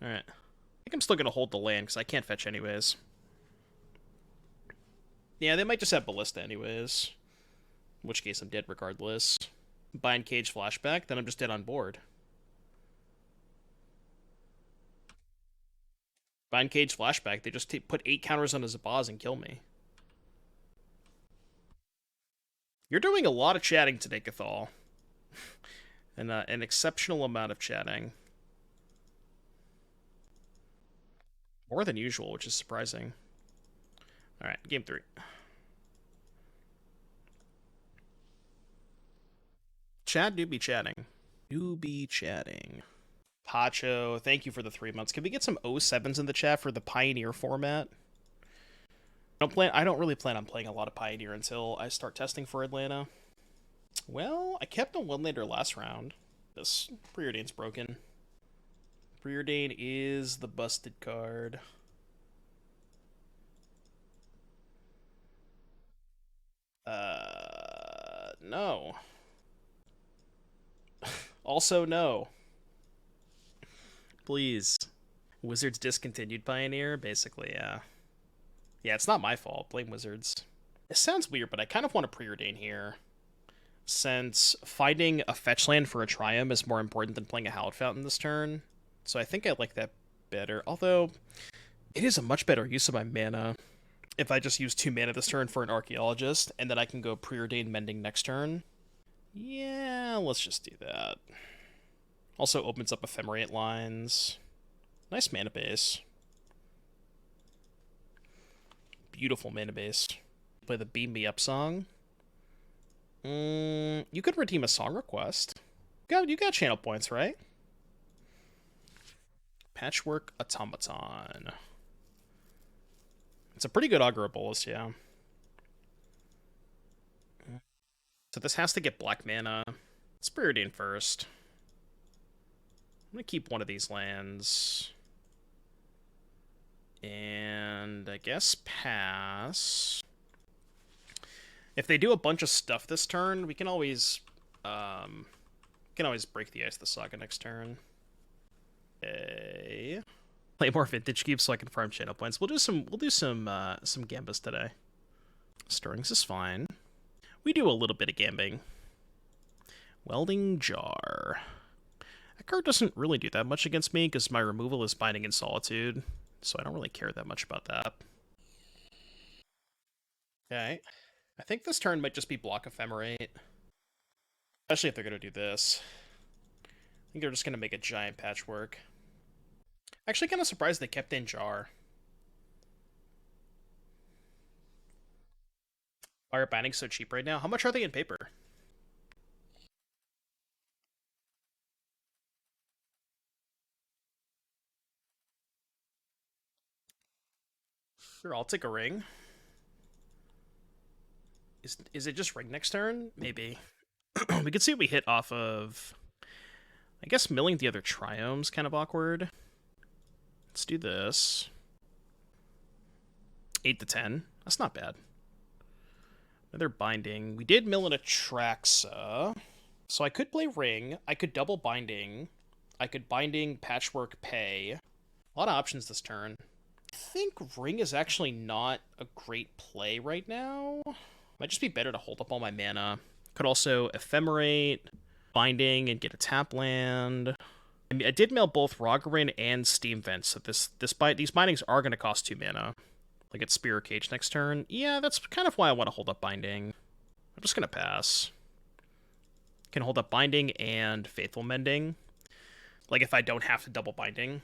Alright. I think I'm still gonna hold the land, because I can't fetch anyways. Yeah, they might just have Ballista anyways. In which case I'm dead regardless. Bind Cage Flashback, then I'm just dead on board. Bind Cage Flashback, they just put 8 counters on a Zabaz and kill me. You're doing a lot of chatting today, Cathal. And an exceptional amount of chatting. More than usual, which is surprising. Alright, game 3. Chat do be chatting. Do be chatting. Pacho, thank you for the 3 months. Can we get some 07s in the chat for the Pioneer format? I don't really plan on playing a lot of Pioneer until I start testing for Atlanta. Well, I kept a 1-lander last round. This Preordain's broken. Preordain is the busted card. No. Also, no. Please. Wizards discontinued Pioneer? Basically, yeah. Yeah, it's not my fault. Blame Wizards. It sounds weird, but I kind of want to Preordain here. Since finding a fetch land for a Triome is more important than playing a Hallowed Fountain this turn. So I think I like that better. Although, it is a much better use of my mana if I just use 2 mana this turn for an Archaeologist, and then I can go Preordain Mending next turn. Yeah, let's just do that. Also opens up Ephemerate lines. Nice mana base. Beautiful mana base. Play the Beam Me Up song. You could redeem a song request. You got channel points, right? Patchwork Automaton. It's a pretty good Augur Bolus, yeah. So this has to get black mana. Let's Preordain first. I'm going to keep one of these lands. And I guess pass. If they do a bunch of stuff this turn, we can always break the Ice of the Saga next turn. Okay. Play more Vintage Cubes so I can farm channel points. We'll do some Gambas today. Stirrings is fine. We do a little bit of gambing. Welding Jar. That card doesn't really do that much against me because my removal is Binding in Solitude, so I don't really care that much about that. Okay. I think this turn might just be block Ephemerate. Especially if they're going to do this. I think they're just going to make a giant patchwork. Actually, kind of surprised they kept in Jar. Why are bindings so cheap right now? How much are they in paper? Sure, I'll take a ring. Is it just ring next turn? Maybe. We could see what we hit off of... I guess milling the other Triome's kind of awkward. Let's do this. 8 to 10. That's not bad. Another binding. We did mill an Atraxa. So I could play ring. I could double binding. I could binding, patchwork, pay. A lot of options this turn. I think ring is actually not a great play right now. Might just be better to hold up all my mana. Could also ephemerate, binding, and get a tap land. I mean, I did mill both Raugrin and Steam Vents, so these bindings are going to cost 2 mana. Like it's Spear Cage next turn. Yeah, that's kind of why I want to hold up binding. I'm just going to pass. Can hold up binding and Faithful Mending. Like if I don't have to double binding.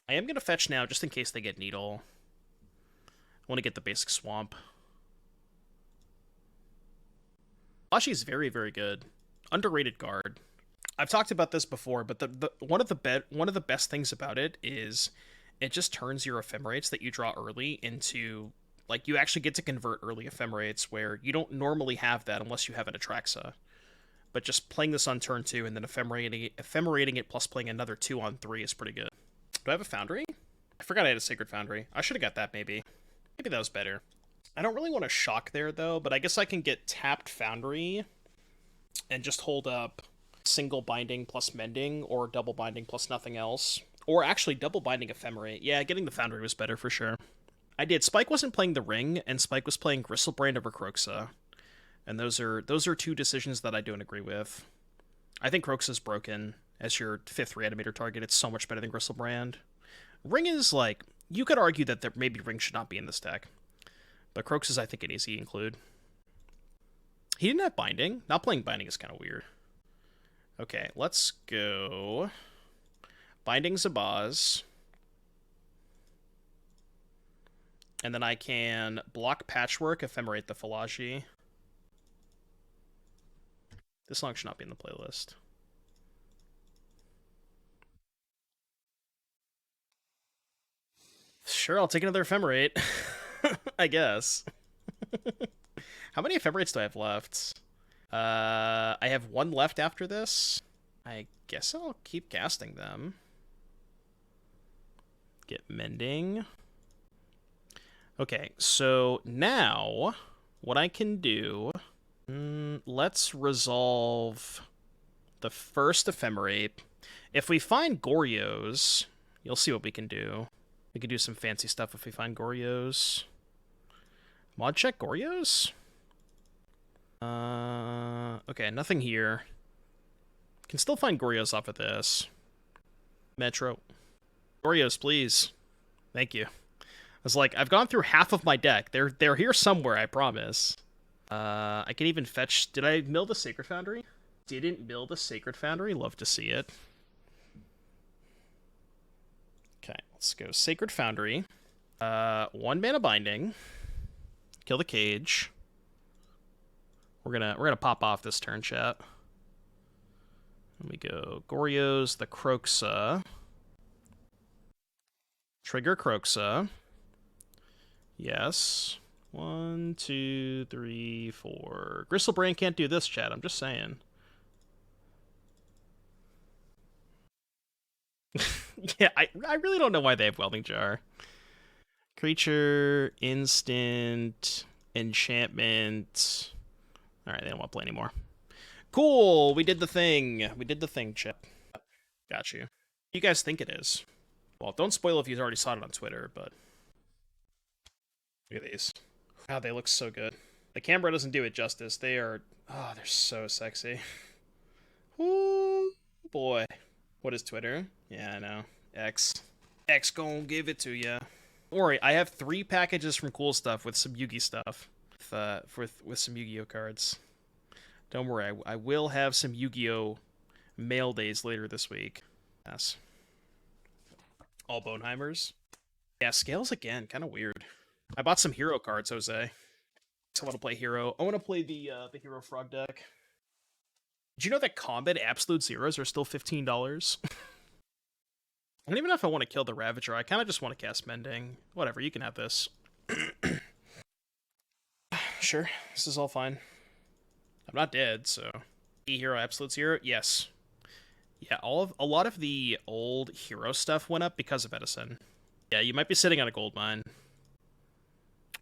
I am going to fetch now just in case they get Needle. I want to get the basic Swamp. Fallaji is very, very good. Underrated card. I've talked about this before, but one of the best things about it is it just turns your Ephemerates that you draw early into, like, you actually get to convert early Ephemerates where you don't normally have that unless you have an Atraxa. But just playing this on turn 2 and then ephemerating it plus playing another 2 on 3 is pretty good. Do I have a Foundry? I forgot I had a Sacred Foundry. I should have got that, maybe. Maybe that was better. I don't really want to shock there, though, but I guess I can get tapped Foundry and just hold up single binding plus mending, or double binding plus nothing else. Or actually double binding Ephemerate. Yeah, getting the Foundry was better for sure. I did. Spike wasn't playing the ring, and Spike was playing Gristlebrand over Kroxa. And those are 2 decisions that I don't agree with. I think Kroxa's broken as your 5th Reanimator target. It's so much better than Gristlebrand. Ring is like, you could argue that maybe Ring should not be in this deck. But Kroxa's, I think, an easy include. He didn't have binding. Not playing binding is kind of weird. Okay, let's go. Binding Zabaz. And then I can block Patchwork, Ephemerate the Fallaji. This song should not be in the playlist. Sure, I'll take another Ephemerate. I guess. How many Ephemerates do I have left? I have 1 left after this. I guess I'll keep casting them. Get Mending. Okay, so now what I can do... let's resolve the first Ephemerate. If we find Goryos, you'll see what we can do. We can do some fancy stuff if we find Goryos. Mod check Goryos? Okay, nothing here. Can still find Goryos off of this. Metro. Goryos, please. Thank you. I was like, I've gone through half of my deck. They're here somewhere, I promise. I can even fetch... Did I mill the Sacred Foundry? Didn't mill the Sacred Foundry? Love to see it. Let's go Sacred Foundry. 1 mana binding. Kill the cage. We're gonna pop off this turn, chat. Let me go Goryo's the Kroxa. Trigger Kroxa. Yes. 1, 2, 3, 4. Gristlebrain can't do this, chat. I'm just saying. Yeah, I really don't know why they have Welding Jar. Creature, instant, enchantment. Alright, they don't want to play anymore. Cool, we did the thing. We did the thing, Chip. Got you. What do you guys think it is? Well, don't spoil if you already saw it on Twitter, but... Look at these. Wow, they look so good. The camera doesn't do it justice. They are... Oh, they're so sexy. Ooh, boy. What is Twitter? Yeah, I know. X. X gon' give it to ya. Don't worry, I have 3 packages from Cool Stuff with some Yugi stuff. With some Yu-Gi-Oh cards. Don't worry, I will have some Yu-Gi-Oh mail days later this week. Yes. All Boneheimers. Yeah, scales again, kind of weird. I bought some hero cards, Jose. So I want to play hero. I want to play the hero frog deck. Did you know that combat absolute zeros are still $15? I don't even know if I want to kill the Ravager. I kind of just want to cast Mending. Whatever, you can have this. Sure, this is all fine. I'm not dead, so... E-hero absolute zero? Yes. Yeah, a lot of the old hero stuff went up because of Edison. Yeah, you might be sitting on a gold mine.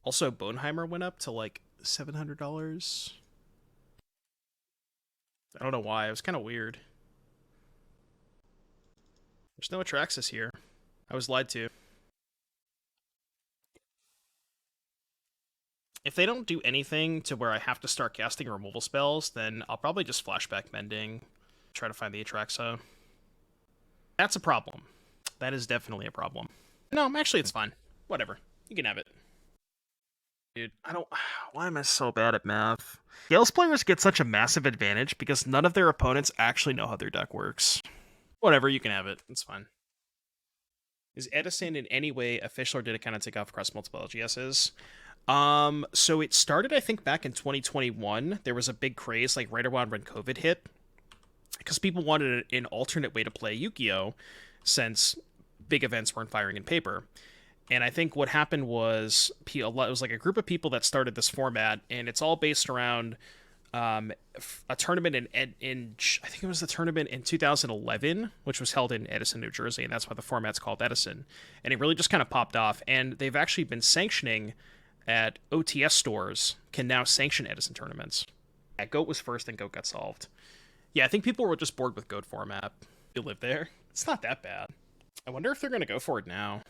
Also, Boneheimer went up to like $700. I don't know why, it was kind of weird. There's no Atraxas here. I was lied to. If they don't do anything to where I have to start casting removal spells, then I'll probably just Flashback Mending, try to find the Atraxa. That's a problem. That is definitely a problem. No, actually it's fine. Whatever. You can have it. Dude, I don't... Why am I so bad at math? Gales players get such a massive advantage because none of their opponents actually know how their deck works. Whatever, you can have it. It's fine. Is Edison in any way official, or did it kind of take off across multiple LGSs? So it started, I think, back in 2021. There was a big craze, like, right around when COVID hit. Because people wanted an alternate way to play Yu-Gi-Oh! Since big events weren't firing in paper. And I think what happened was, it was like a group of people that started this format, and it's all based around a tournament in I think it was the tournament in 2011, which was held in Edison, New Jersey, and that's why the format's called Edison. And it really just kind of popped off, and they've actually been sanctioning at OTS stores, can now sanction Edison tournaments. Yeah, GOAT was first, and GOAT got solved. Yeah, I think people were just bored with GOAT format. You live there. It's not that bad. I wonder if they're going to go for it now.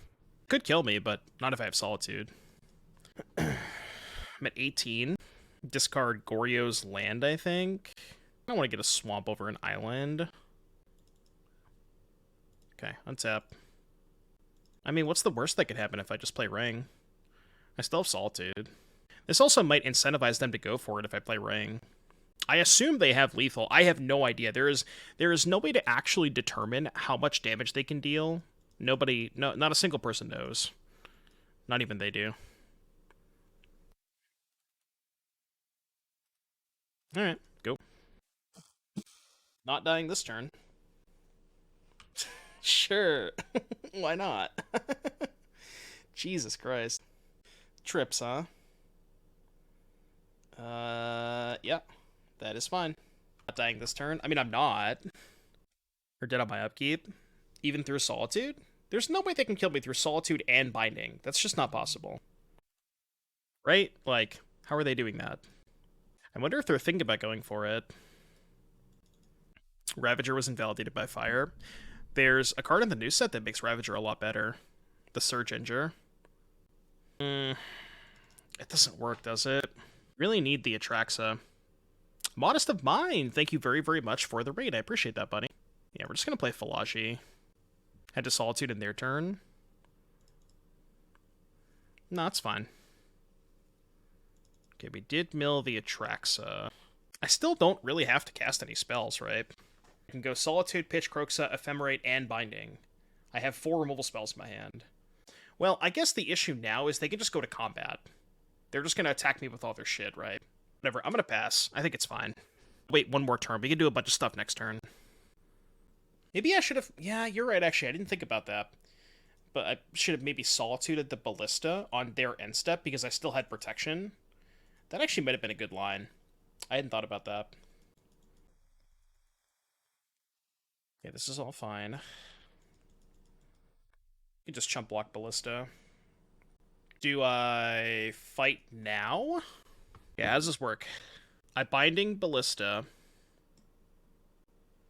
Could kill me, but not if I have Solitude. I'm at 18. Discard Goryo's land, I think. I don't want to get a swamp over an island. Okay, untap. I mean, what's the worst that could happen if I just play Ring? I still have Solitude. This also might incentivize them to go for it if I play Ring. I assume they have lethal. I have no idea. There is no way to actually determine how much damage they can deal. Nobody, not a single person knows. Not even they do. Alright, go. Not dying this turn. Sure. Why not? Jesus Christ. Trips, huh? Yeah. That is fine. Not dying this turn. I mean, I'm not. Or dead on my upkeep. Even through Solitude? There's no way they can kill me through Solitude and Binding. That's just not possible. Right? Like, how are they doing that? I wonder if they're thinking about going for it. Ravager was invalidated by fire. There's a card in the new set that makes Ravager a lot better. The Surge Inger. It doesn't work, does it? Really need the Atraxa. Modest of Mind, thank you very, very much for the raid. I appreciate that, buddy. Yeah, we're just going to play Fallaji. Head to Solitude in their turn. No, it's fine. Okay, we did mill the Atraxa. I still don't really have to cast any spells, right? I can go Solitude, Pitch, Kroxa, Ephemerate, and Binding. I have 4 removal spells in my hand. Well, I guess the issue now is they can just go to combat. They're just going to attack me with all their shit, right? Whatever, I'm going to pass. I think it's fine. Wait, one more turn. We can do a bunch of stuff next turn. Maybe I should have... Yeah, you're right, actually. I didn't think about that. But I should have maybe Solituded the Ballista on their end step because I still had protection. That actually might have been a good line. I hadn't thought about that. Okay, this is all fine. You can just chump block Ballista. Do I fight now? Yeah, how does this work? I binding Ballista.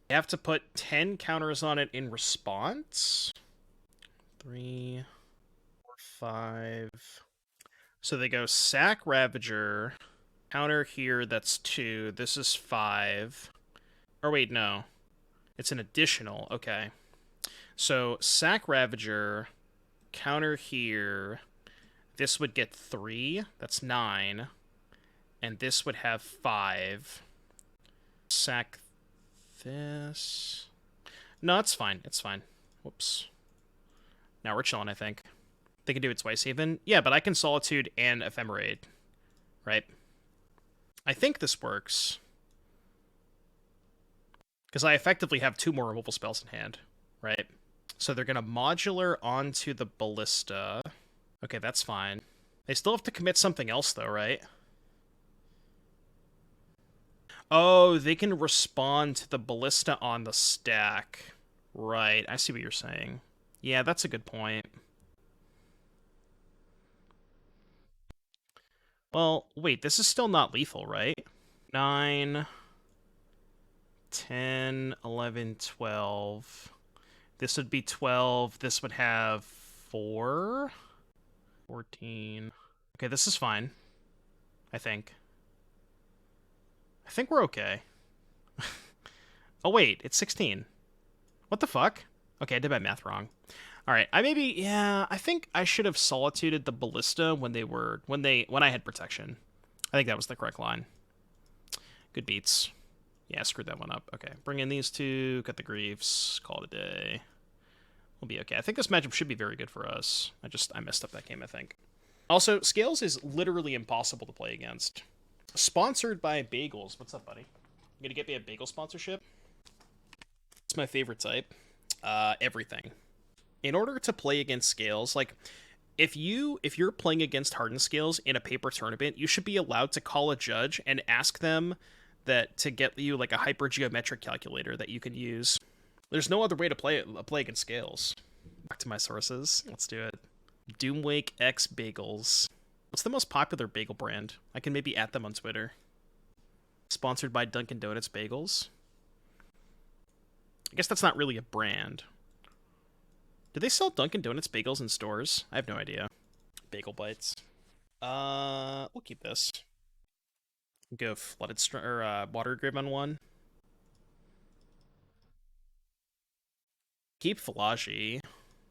I have to put 10 counters on it in response. 3, 4, 5. So they go sack Ravager. Counter here, that's 2. This is 5. Or wait, no. It's an additional. Okay. So sack Ravager. Counter here. This would get 3. That's 9. And this would have 5. Sack this. No, it's fine. It's fine. Whoops. Now we're chilling, I think. They can do it twice even. Yeah, but I can Solitude and Ephemerate. Right? I think this works. Because I effectively have 2 more removal spells in hand. Right? So they're going to modular onto the Ballista. Okay, that's fine. They still have to commit something else, though, right? Oh, they can respond to the Ballista on the stack. Right, I see what you're saying. Yeah, that's a good point. Well, wait, this is still not lethal, right? 9, 10, 11, 12. This would be 12. This would have 4. 14. Okay, this is fine. I think. I think we're okay. Oh, wait, it's 16. What the fuck? Okay, I did my math wrong. Alright, I think I should have Solituded the Ballista when I had protection. I think that was the correct line. Good beats. Yeah, screwed that one up. Okay, bring in these 2, cut the griefs, call it a day. We'll be okay. I think this matchup should be very good for us. I messed up that game, I think. Also, Scales is literally impossible to play against. Sponsored by Bagels. What's up, buddy? You gonna get me a bagel sponsorship? It's my favorite type. Everything. In order to play against Scales, like, if you're playing against Hardened Scales in a paper tournament, you should be allowed to call a judge and ask them to get you, like, a hypergeometric calculator that you can use. There's no other way to play against Scales. Back to my sources. Let's do it. Doomwake X Bagels. What's the most popular bagel brand? I can maybe at them on Twitter. Sponsored by Dunkin' Donuts Bagels. I guess that's not really a brand. Do they sell Dunkin' Donuts bagels in stores? I have no idea. Bagel bites. We'll keep this. Go Flooded Strand or Watery Grave on 1. Keep Fallaji.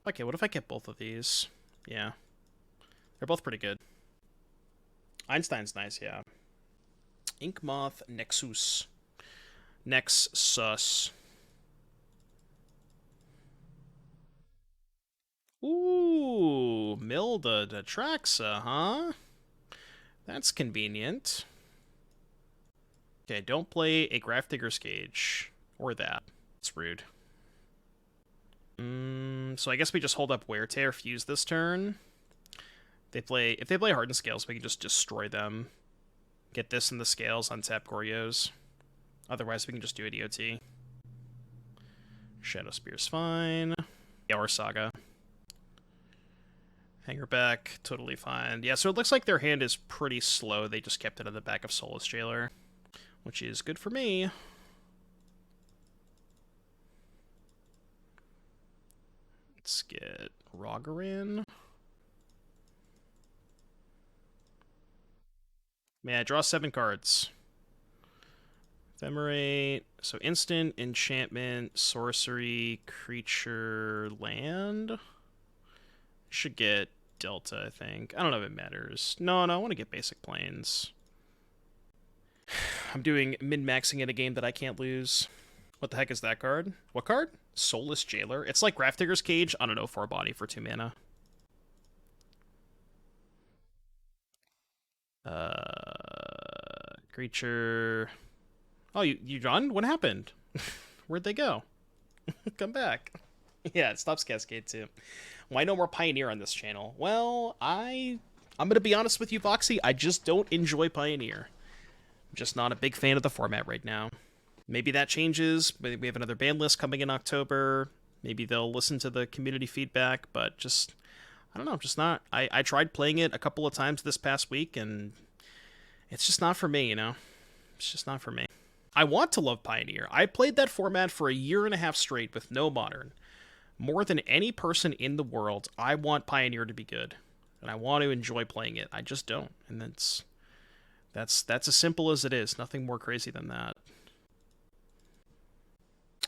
Okay, what if I get both of these? Yeah. They're both pretty good. Einstein's nice, yeah. Inkmoth Nexus. Nexus. Ooh, Milda Atraxa, huh? That's convenient. Okay, don't play a Grafdigger's Cage. Or that. It's rude. So I guess we just hold up Wear Tear, Fuse this turn. If they play Hardened Scales, we can just destroy them. Get this in the Scales, untap Goryos. Otherwise, we can just do a DOT. Shadow Spear's fine. Yeah, or Saga. Hanger back, totally fine. Yeah, so it looks like their hand is pretty slow. They just kept it on the back of Soulless Jailer, which is good for me. Let's get Raugrin. May I draw 7 cards? Ephemerate. So instant, enchantment, sorcery, creature, land. Should get Delta, I think. I don't know if it matters. No, I want to get basic planes. I'm doing min-maxing in a game that I can't lose. What the heck is that card? What card? Soulless Jailer. It's like Grafdigger's Cage on an 0/4 body for 2 mana. Creature. Oh, you run? What happened? Where'd they go? Come back. Yeah, it stops Cascade too. Why no more Pioneer on this channel? Well, I'm gonna be honest with you, Voxy. I just don't enjoy Pioneer. I'm just not a big fan of the format right now. Maybe that changes. We have another ban list coming in October. Maybe they'll listen to the community feedback, but just, I don't know, just not. I tried playing it a couple of times this past week, and it's just not for me, you know? It's just not for me. I want to love Pioneer. I played that format for a year and a half straight with no Modern. More than any person in the world, I want Pioneer to be good. And I want to enjoy playing it. I just don't. And that's as simple as it is. Nothing more crazy than that.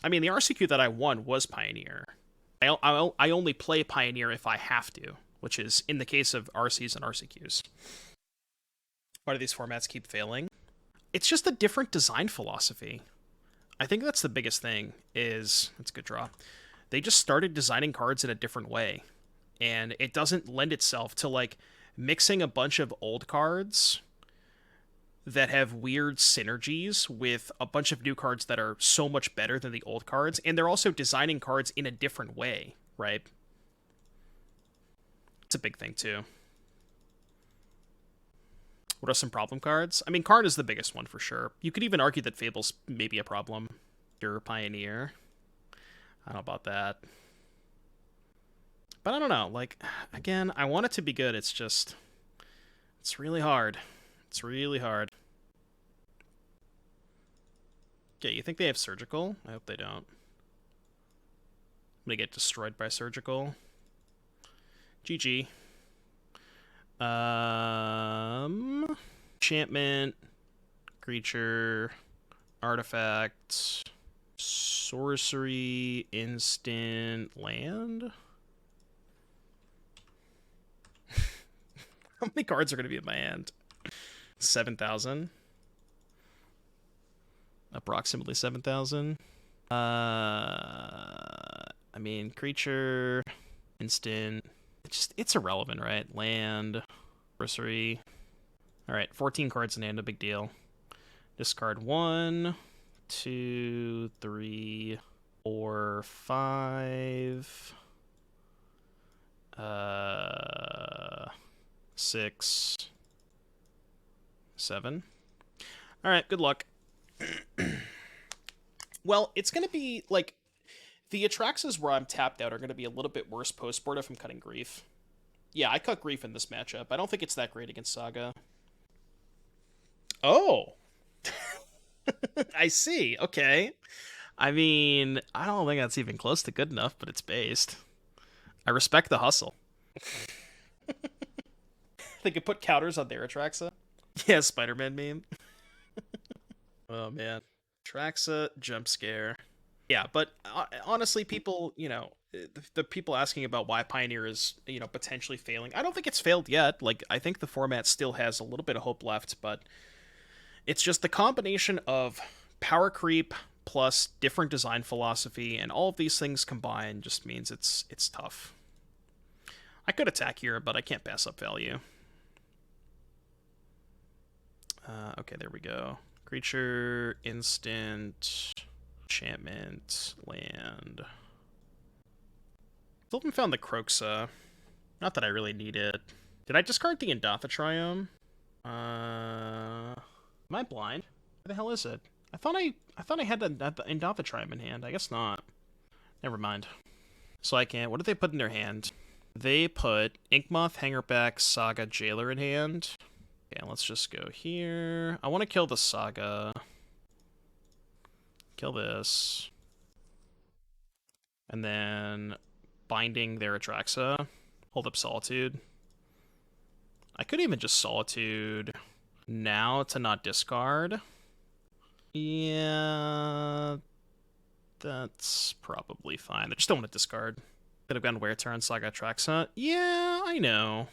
I mean, the RCQ that I won was Pioneer. I only play Pioneer if I have to, which is in the case of RCs and RCQs. Why do these formats keep failing? It's just a different design philosophy. I think that's the biggest thing, that's a good draw. They just started designing cards in a different way. And it doesn't lend itself to, like, mixing a bunch of old cards that have weird synergies with a bunch of new cards that are so much better than the old cards. And they're also designing cards in a different way, right? It's a big thing, too. What are some problem cards? I mean, Karn is the biggest one for sure. You could even argue that Fable's maybe a problem. You're Pioneer. I don't know about that. But I don't know. Like, again, I want it to be good. It's just, it's really hard. It's really hard. Okay, you think they have Surgical? I hope they don't. I'm gonna get destroyed by Surgical. GG. Enchantment, creature, artifact, sorcery, instant, land? How many cards are going to be in my hand? 7,000? Approximately 7,000? I mean, creature, instant... It's irrelevant, right? Land, sorcery. Alright, 14 cards in hand, no big deal. Discard 1, 2, 3, 4, 5, 6, 7. Alright, good luck. Well, it's gonna be, like... The Atraxas where I'm tapped out are going to be a little bit worse post-board if I'm cutting Grief. Yeah, I cut Grief in this matchup. I don't think it's that great against Saga. Oh! I see. Okay. I mean, I don't think that's even close to good enough, but it's based. I respect the hustle. They could put counters on their Atraxa. Yeah, Spider-Man meme. Oh, man. Atraxa, jump scare. Yeah, but honestly, people, you know, the people asking about why Pioneer is, you know, potentially failing, I don't think it's failed yet. Like, I think the format still has a little bit of hope left, but it's just the combination of power creep plus different design philosophy and all of these things combined just means it's tough. I could attack here, but I can't pass up value. Okay, there we go. Creature, instant... enchantment, land. Still haven't found the Kroxa. Not that I really need it. Did I discard the Indatha Triome? Am I blind? Where the hell is it? I thought I had the Indatha Triome in hand. I guess not. Never mind. So I can't. What did they put in their hand? They put Inkmoth, Hangerback, Saga, Jailer in hand. Okay, let's just go here. I want to kill the Saga. Kill this. And then binding their Atraxa. Hold up Solitude. I could even just Solitude now to not discard. Yeah, that's probably fine. I just don't want to discard. Could have gone Wear Turn, Saga, Atraxa. Yeah, I know.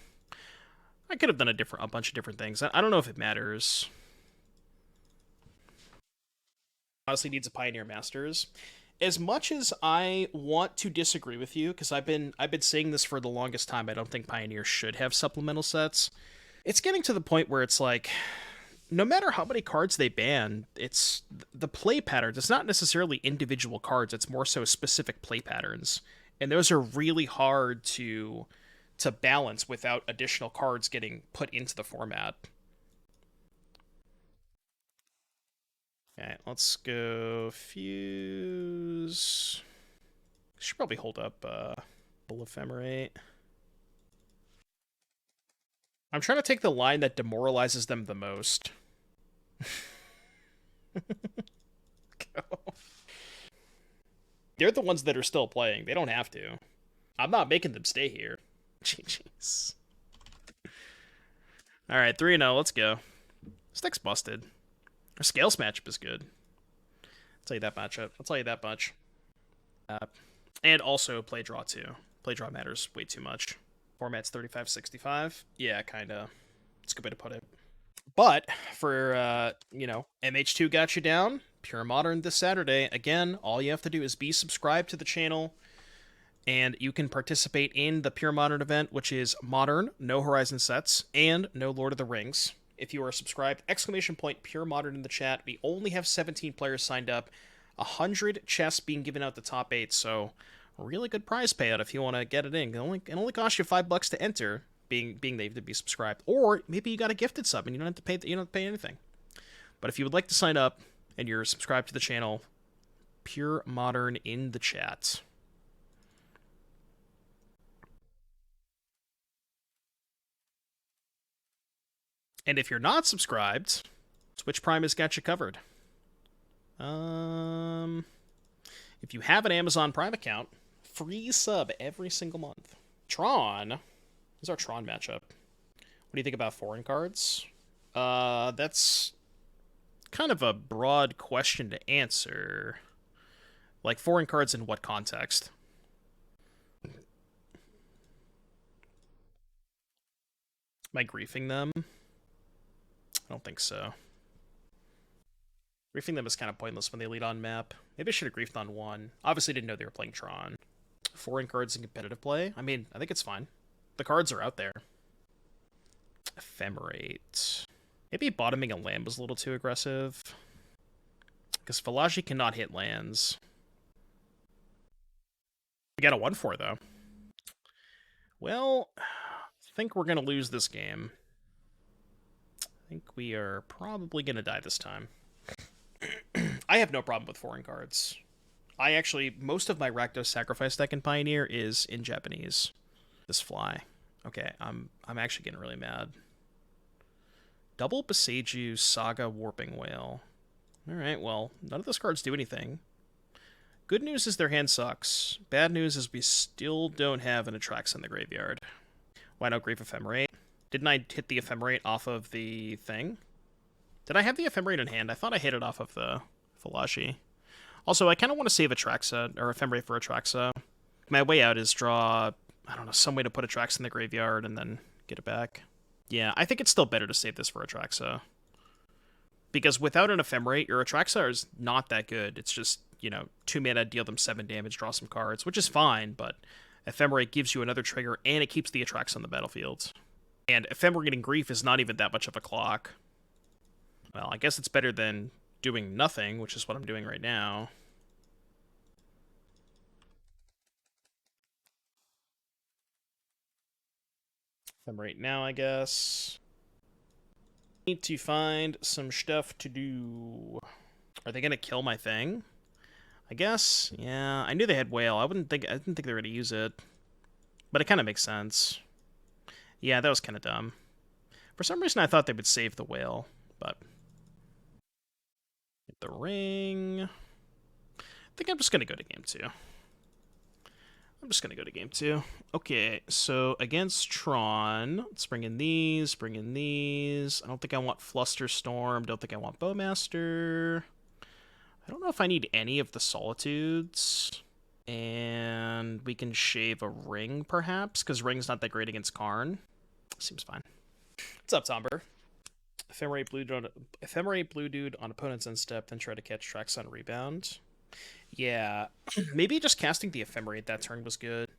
I could have done a bunch of different things. I don't know if it matters. Honestly needs a Pioneer Masters. As much as I want to disagree with you, because I've been saying this for the longest time, I don't think Pioneer should have supplemental sets. It's getting to the point where it's like, no matter how many cards they ban, it's the play patterns. It's not necessarily individual cards. It's more so specific play patterns, and those are really hard to balance without additional cards getting put into the format. Okay, let's go fuse. Should probably hold up Ephemerate. I'm trying to take the line that demoralizes them the most. Go. They're the ones that are still playing. They don't have to. I'm not making them stay here. GG's. Alright, 3-0. Let's go. This deck's busted. Our Scales matchup is good. I'll tell you that matchup. I'll tell you that much. And also play draw too. Play draw matters way too much. Format's 35-65. Yeah, kinda. It's a good way to put it. But for MH2 got you down. Pure Modern this Saturday. Again, all you have to do is be subscribed to the channel, and you can participate in the Pure Modern event, which is Modern, no Horizon sets, and no Lord of the Rings. If you are subscribed, ! Pure Modern in the chat. We only have 17 players signed up. 100 chests being given out the top 8, so a really good prize payout if you want to get it in. It only costs you $5 to enter, being able to be subscribed. Or maybe you got a gifted sub and you don't have to pay anything. But if you would like to sign up and you're subscribed to the channel, Pure Modern in the chat. And if you're not subscribed, Twitch Prime has got you covered. If you have an Amazon Prime account, free sub every single month. Tron. This is our Tron matchup. What do you think about foreign cards? That's kind of a broad question to answer. Like, foreign cards in what context? Am I griefing them? I don't think so. Griefing them is kind of pointless when they lead on map. Maybe I should have griefed on one. Obviously didn't know they were playing Tron. Foreign cards in competitive play? I mean, I think it's fine. The cards are out there. Ephemerate. Maybe bottoming a land was a little too aggressive. Because Fallaji cannot hit lands. We got a 1-4, though. Well, I think we're going to lose this game. I think we are probably going to die this time. I have no problem with foreign cards. Most of my Rakdos Sacrifice deck in Pioneer is in Japanese. This fly. Okay, I'm actually getting really mad. Double Beseiju, Saga, Warping Whale. Alright, well, none of those cards do anything. Good news is their hand sucks. Bad news is we still don't have an Atraxa in the graveyard. Why not Grief Ephemerate? Didn't I hit the Ephemerate off of the thing? Did I have the Ephemerate in hand? I thought I hit it off of the Fallaji. Also, I kind of want to save Atraxa, or Ephemerate for Atraxa. My way out is draw, I don't know, some way to put Atraxa in the graveyard and then get it back. Yeah, I think it's still better to save this for Atraxa. Because without an Ephemerate, your Atraxa is not that good. It's just, 2 mana, deal them 7 damage, draw some cards, which is fine, but Ephemerate gives you another trigger, and it keeps the Atraxa on the battlefield. And Ephemerate and Grief is not even that much of a clock. Well, I guess it's better than doing nothing, which is what I'm doing right now. Ephemerate now, I guess. Need to find some stuff to do. Are they gonna kill my thing? I guess. Yeah, I knew they had whale. I didn't think they were gonna use it, but it kind of makes sense. Yeah, that was kind of dumb. For some reason, I thought they would save the whale, but hit the ring. I think I'm just gonna go to game 2. Okay, so against Tron, let's bring in these, I don't think I want Flusterstorm, don't think I want Bowmaster. I don't know if I need any of the Solitudes. And we can shave a ring, perhaps, because ring's not that great against Karn. Seems fine. What's up, Tomber? Ephemerate blue dude on opponent's end step, then try to catch Atraxa on rebound. Yeah, maybe just casting the Ephemerate that turn was good.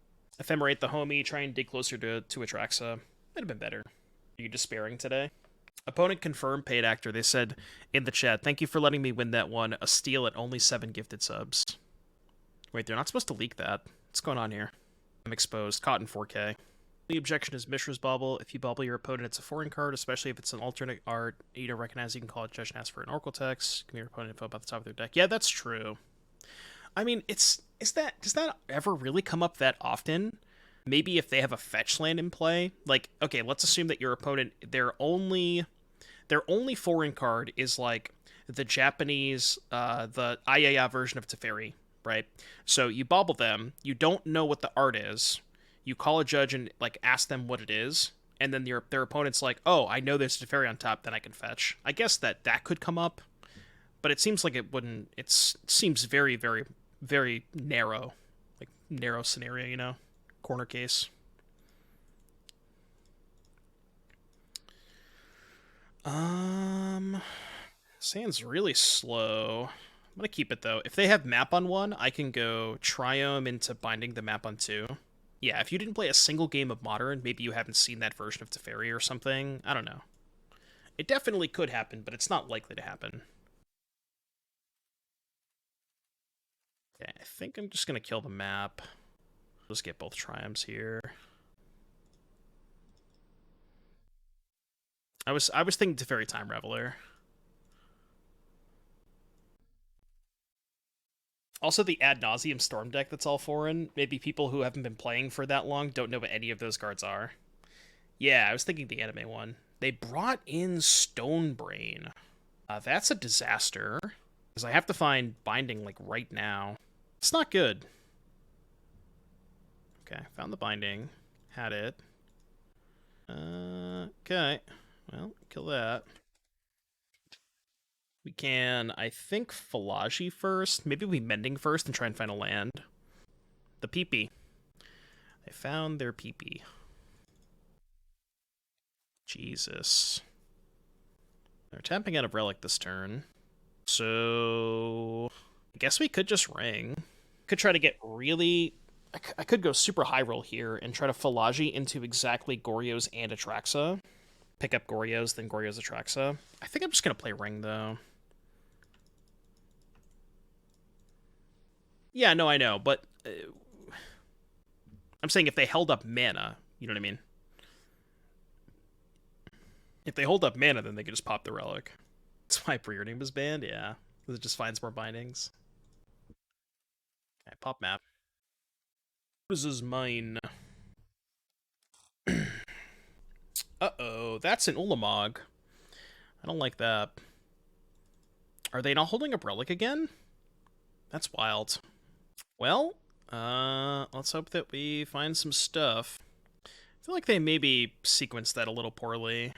Ephemerate the homie, try and dig closer to Atraxa. Might have been better. Are you despairing today? Opponent confirmed paid actor. They said in the chat, thank you for letting me win that one. A steal at only 7 gifted subs. Wait, they're not supposed to leak that. What's going on here? I'm exposed. Caught in 4K. The objection is Mishra's Bauble. If you bauble your opponent, it's a foreign card, especially if it's an alternate art. You don't recognize, you can call it judge and ask for an Oracle text. Give your opponent info about the top of their deck. Yeah, that's true. I mean, does that ever really come up that often? Maybe if they have a fetch land in play. Like, okay, let's assume that your opponent, their only foreign card is like the Japanese, the Ayaya version of Teferi, right? So you bauble them, you don't know what the art is, you call a judge and like ask them what it is, and then their opponent's like, oh, I know there's Teferi on top, then I can fetch. I guess that could come up, but it seems like it wouldn't. It seems very, very, very narrow, like narrow scenario, you know, corner case. Sand's really slow. I'm gonna keep it though. If they have map on 1, I can go Triome into binding the map on 2. Yeah, if you didn't play a single game of Modern, maybe you haven't seen that version of Teferi or something. I don't know. It definitely could happen, but it's not likely to happen. Okay, I think I'm just gonna kill the map. Let's get both Triomes here. I was thinking Teferi Time Raveler. Also, the ad nauseum Storm deck that's all foreign. Maybe people who haven't been playing for that long don't know what any of those cards are. Yeah, I was thinking the anime one. They brought in Stonebrain. That's a disaster. Because I have to find Binding, like, right now. It's not good. Okay, found the Binding. Had it. Okay. Well, kill that. We can, I think, Fallaji first. Maybe we Mending first and try and find a land. The peepee. They found their peepee. Jesus. They're tapping out of Relic this turn. So I guess we could just ring. Could try to get really... I could go super high roll here and try to Fallaji into exactly Goryo's and Atraxa. Pick up Goryo's, then Goryo's Atraxa. I think I'm just going to play ring, though. Yeah, no, I know, but... I'm saying if they held up mana, you know what I mean? If they hold up mana, then they could just pop the Relic. That's why Preordain was banned, yeah. Because it just finds more bindings. Okay, pop map. This is mine. Uh-oh, that's an Ulamog. I don't like that. Are they not holding up Relic again? That's wild. Well, let's hope that we find some stuff. I feel like they maybe sequenced that a little poorly.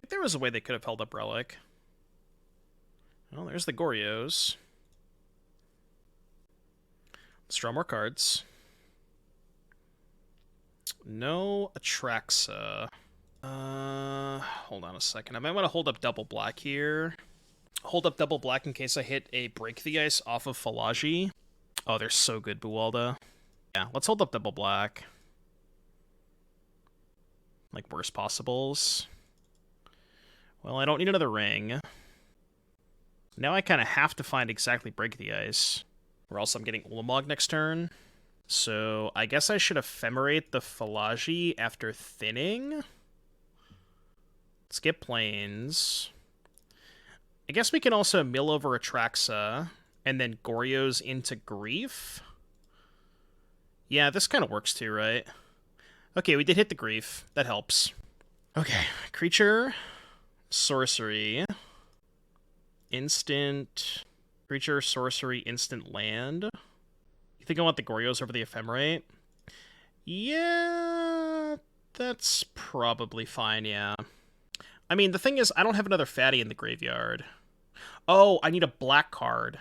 There was a way they could have held up Relic. Well, there's the Goryos. Let's draw more cards. No Atraxa. Hold on a second. I might want to hold up double black here. Hold up double black in case I hit a Break the Ice off of Fallaji. Oh, they're so good, Buwalda. Yeah, let's hold up double black. Like, worst possibles. Well, I don't need another ring. Now I kind of have to find exactly Break the Ice, or else I'm getting Ulamog next turn. So I guess I should Ephemerate the Fallaji after thinning. Skip planes. I guess we can also mill over Atraxa, and then Goryo's into Grief. Yeah, this kind of works too, right? Okay, we did hit the Grief. That helps. Okay, creature, sorcery, instant, creature, sorcery, instant land. You think I want the Goryos over the Ephemerate? Yeah, that's probably fine, yeah. I mean, the thing is, I don't have another fatty in the graveyard. Oh, I need a black card.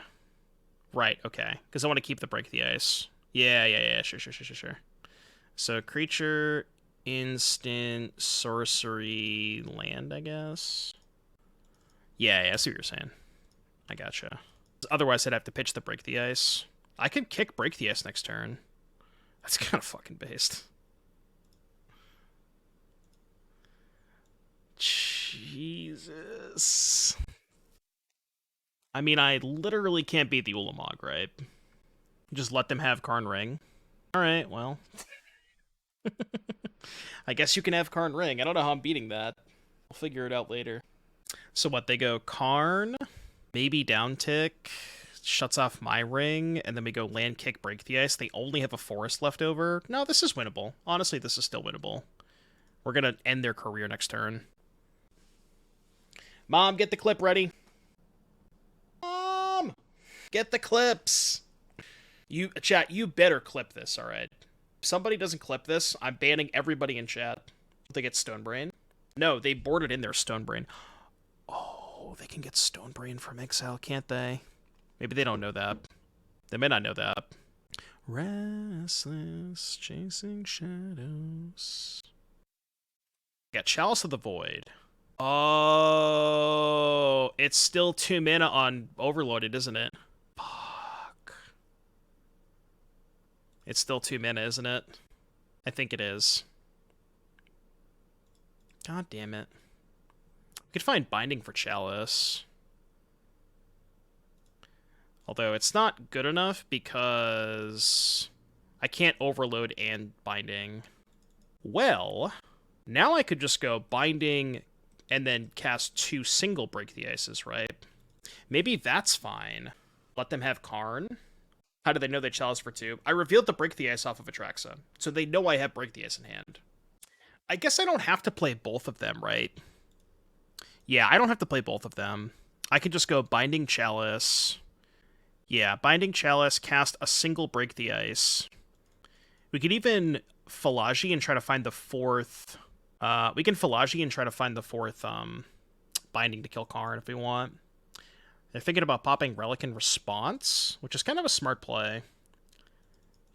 Right, okay. Because I want to keep the Break the Ice. Yeah, sure. So, creature, instant, sorcery, land, I guess? Yeah, I see what you're saying. I gotcha. Otherwise, I'd have to pitch the Break the Ice. I could kick Break the Ice next turn. That's kind of fucking based. Jesus. I mean, I literally can't beat the Ulamog, right? Just let them have Karn Ring. Alright, well. I guess you can have Karn Ring. I don't know how I'm beating that. We'll figure it out later. So what, they go Karn, maybe downtick, shuts off my ring, and then we go land, kick, break the ice. They only have a forest left over. No, this is winnable. Honestly, this is still winnable. We're going to end their career next turn. Mom, get the clip ready. Mom! Get the clips! Chat, you better clip this, alright? If somebody doesn't clip this, I'm banning everybody in chat. They get Stonebrain. No, they boarded in their Stonebrain. Oh, they can get Stonebrain from exile, can't they? Maybe they don't know that. They may not know that. Restless, chasing shadows. Got Chalice of the Void. Oh, it's still 2 mana on Overloaded, isn't it? Fuck. It's still 2 mana, isn't it? I think it is. God damn it. We could find Binding for Chalice. Although it's not good enough because I can't Overload and Binding. Well, now I could just go Binding and then cast 2 single Break the Ices, right? Maybe that's fine. Let them have Karn. How do they know they Chalice for 2? I revealed the Break the Ice off of Atraxa, so they know I have Break the Ice in hand. I guess I don't have to play both of them, right? Yeah, I don't have to play both of them. I could just go Binding Chalice. Yeah, Binding Chalice, cast a single Break the Ice. We could even Fallaji and try to find the 4th... we can Fallaji and try to find the 4th Binding to kill Karn if we want. They're thinking about popping Relic in response, which is kind of a smart play.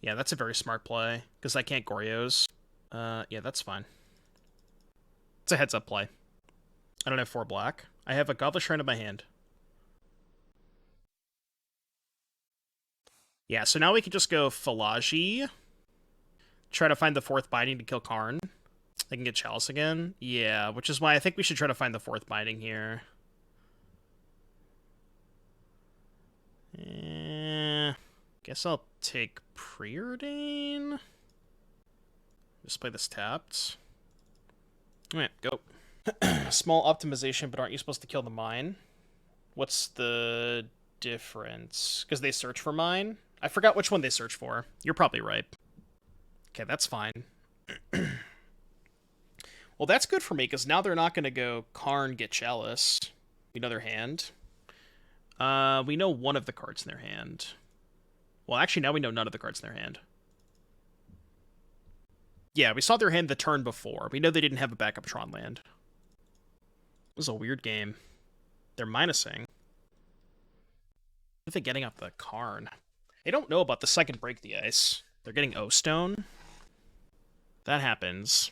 Yeah, that's a very smart play, because I can't Goryos. Yeah, that's fine. It's a heads-up play. I don't have 4 black. I have a Godless Shrine in my hand. Yeah, so now we can just go Fallaji. Try to find the 4th Binding to kill Karn. I can get Chalice again. Yeah, which is why I think we should try to find the 4th Binding here. Guess I'll take Preordain. Just play this tapped. Alright, go. Small optimization, but aren't you supposed to kill the mine? What's the difference? Because they search for mine? I forgot which one they search for. You're probably right. Okay, that's fine. Well, that's good for me, because now they're not going to go Karn, get Chalice. We know their hand. We know one of the cards in their hand. Well, actually, now we know none of the cards in their hand. Yeah, we saw their hand the turn before. We know they didn't have a backup Tron land. This is a weird game. They're minusing. What are they getting off the Karn? They don't know about the second Break the Ice. They're getting O-Stone. That happens.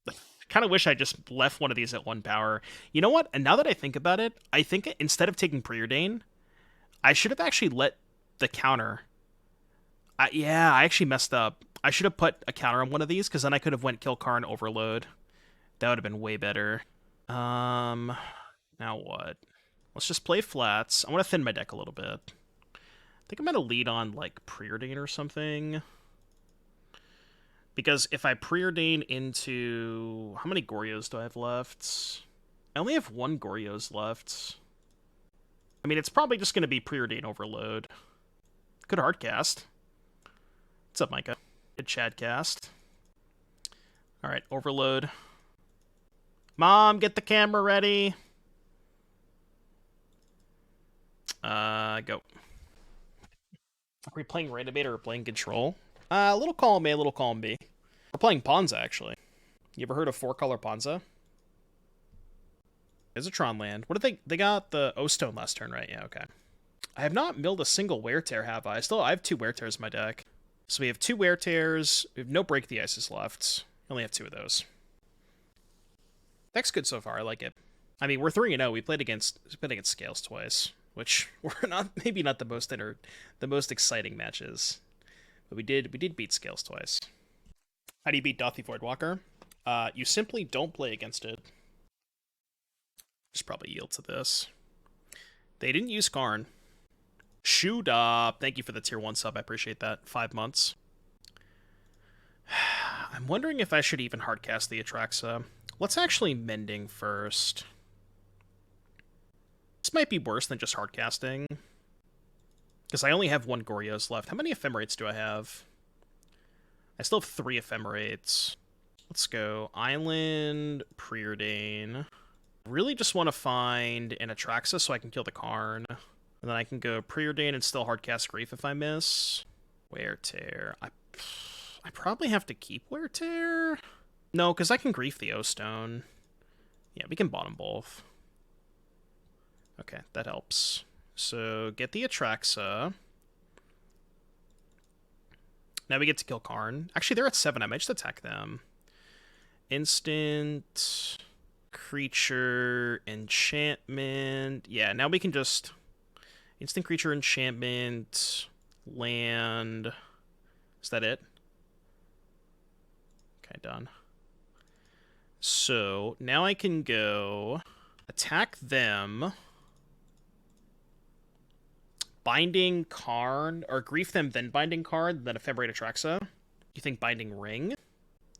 I kind of wish I just left one of these at 1 power. You know what? And now that I think about it, I think instead of taking Preordain, I should have actually let the counter... yeah, I actually messed up. I should have put a counter on one of these, because then I could have went kill Karn, Overload. That would have been way better. Now what? Let's just play flats. I want to thin my deck a little bit. I think I'm going to lead on, like, Preordain or something. Because if I Preordain into... How many Goryos do I have left? I only have 1 Goryos left. I mean, it's probably just going to be Preordain Overload. Good hardcast. What's up, Micah? Good Chadcast. Alright, Overload. Mom, get the camera ready! Go. Are we playing Reanimator or playing Control? A little column A, a little column B. We're playing Ponza, actually. You ever heard of 4-color Ponza? There's a Tron land. What did they got the O-Stone last turn, right? Yeah, okay. I have not milled a single Wear Tear, have I? I have 2 Wear Tears in my deck. So we have 2 Wear Tears. We have no Break the Ices left. We only have 2 of those. Deck's good so far. I like it. I mean, we're 3-0. We played against Scales twice. which were maybe not the most exciting matches, but we did beat Scales twice. How do you beat Dothy Voidwalker? You simply don't play against it. Just probably yield to this. They didn't use Karn. Shoot up. Thank you for the tier 1 sub. I appreciate that. 5 months. I'm wondering if I should even hardcast the Atraxa. Let's actually Mending first. This might be worse than just hardcasting. Because I only have 1 Goryos left. How many Ephemerates do I have? I still have 3 Ephemerates. Let's go. Island, Preordain. Really just want to find an Atraxa so I can kill the Karn. And then I can go Preordain and still hardcast Grief if I miss. Wear Tear. I probably have to keep Wear Tear. No, because I can Grief the O-Stone. Yeah, we can bottom both. Okay, that helps. So, get the Atraxa. Now we get to kill Karn. Actually, they're at 7. I might just attack them. Instant... Creature... Enchantment... Yeah, now we can just... Instant creature, enchantment... Land... Is that it? Okay, done. So, now I can go... Attack them... Binding Karn, or Grief them, then Binding Karn, then Ephemerate Atraxa. You think Binding Ring?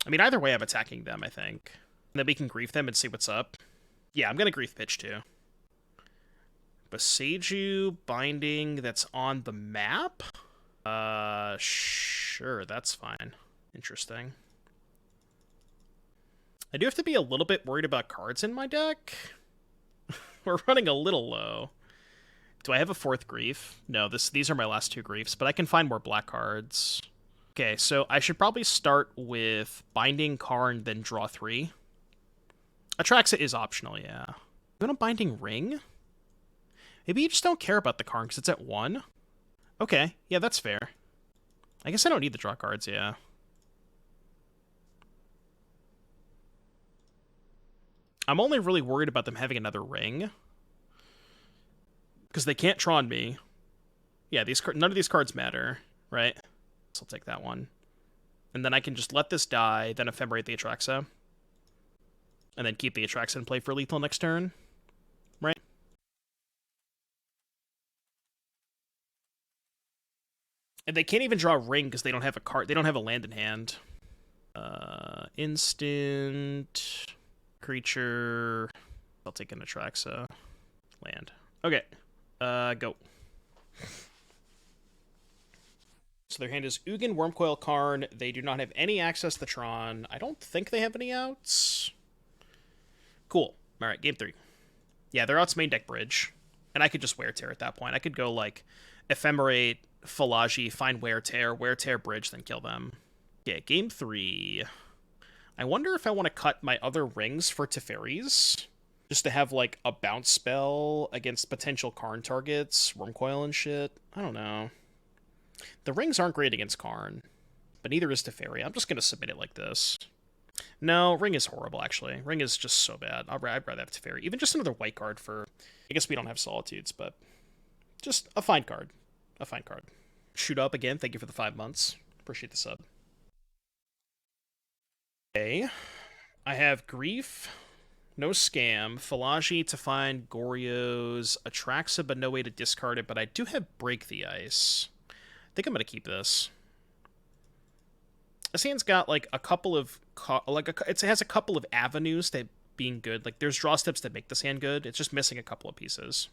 I mean, either way I'm attacking them, I think. And then we can Grief them and see what's up. Yeah, I'm gonna Grief Pitch too. Boseiju Binding that's on the map? Sure, that's fine. Interesting. I do have to be a little bit worried about cards in my deck. We're running a little low. Do I have a 4th Grief? No, these are my last 2 Griefs, but I can find more black cards. Okay, so I should probably start with Binding Karn, then draw 3. Atraxa is optional, yeah. You want a Binding Ring? Maybe you just don't care about the Karn because it's at 1? Okay, yeah, that's fair. I guess I don't need the draw cards, yeah. I'm only really worried about them having another ring. Because they can't Tron me. Yeah, none of these cards matter, right? So I'll take that one. And then I can just let this die, then Ephemerate the Atraxa. And then keep the Atraxa in play for lethal next turn. Right? And they can't even draw a ring because they don't have a card. They don't have a land in hand. Instant creature. I'll take an Atraxa. Land. Okay. Go. So their hand is Ugin, Wormcoil, Karn. They do not have any access to Tron. I don't think they have any outs. Cool. Alright, game 3. Yeah, their outs main deck Bridge. And I could just Wear Tear at that point. I could go, like, Ephemerate, Fallaji, find Wear Tear, Bridge, then kill them. Yeah, game 3. I wonder if I want to cut my other rings for Teferis. Just to have, like, a bounce spell against potential Karn targets, Wormcoil and shit. I don't know. The rings aren't great against Karn, but neither is Teferi. I'm just going to submit it like this. No, Ring is horrible, actually. Ring is just so bad. I'd rather have Teferi. Even just another white card for... I guess we don't have Solitudes, but... Just a fine card. A fine card. Shoot up again. Thank you for the 5 months. Appreciate the sub. Okay. I have Grief... No Scam, Fallaji to find Goryo's, Atraxa, but no way to discard it, but I do have Break the Ice. I think I'm going to keep this. This hand's got, like, a couple of... it has a couple of avenues to being good. Like, there's draw steps that make this hand good. It's just missing a couple of pieces.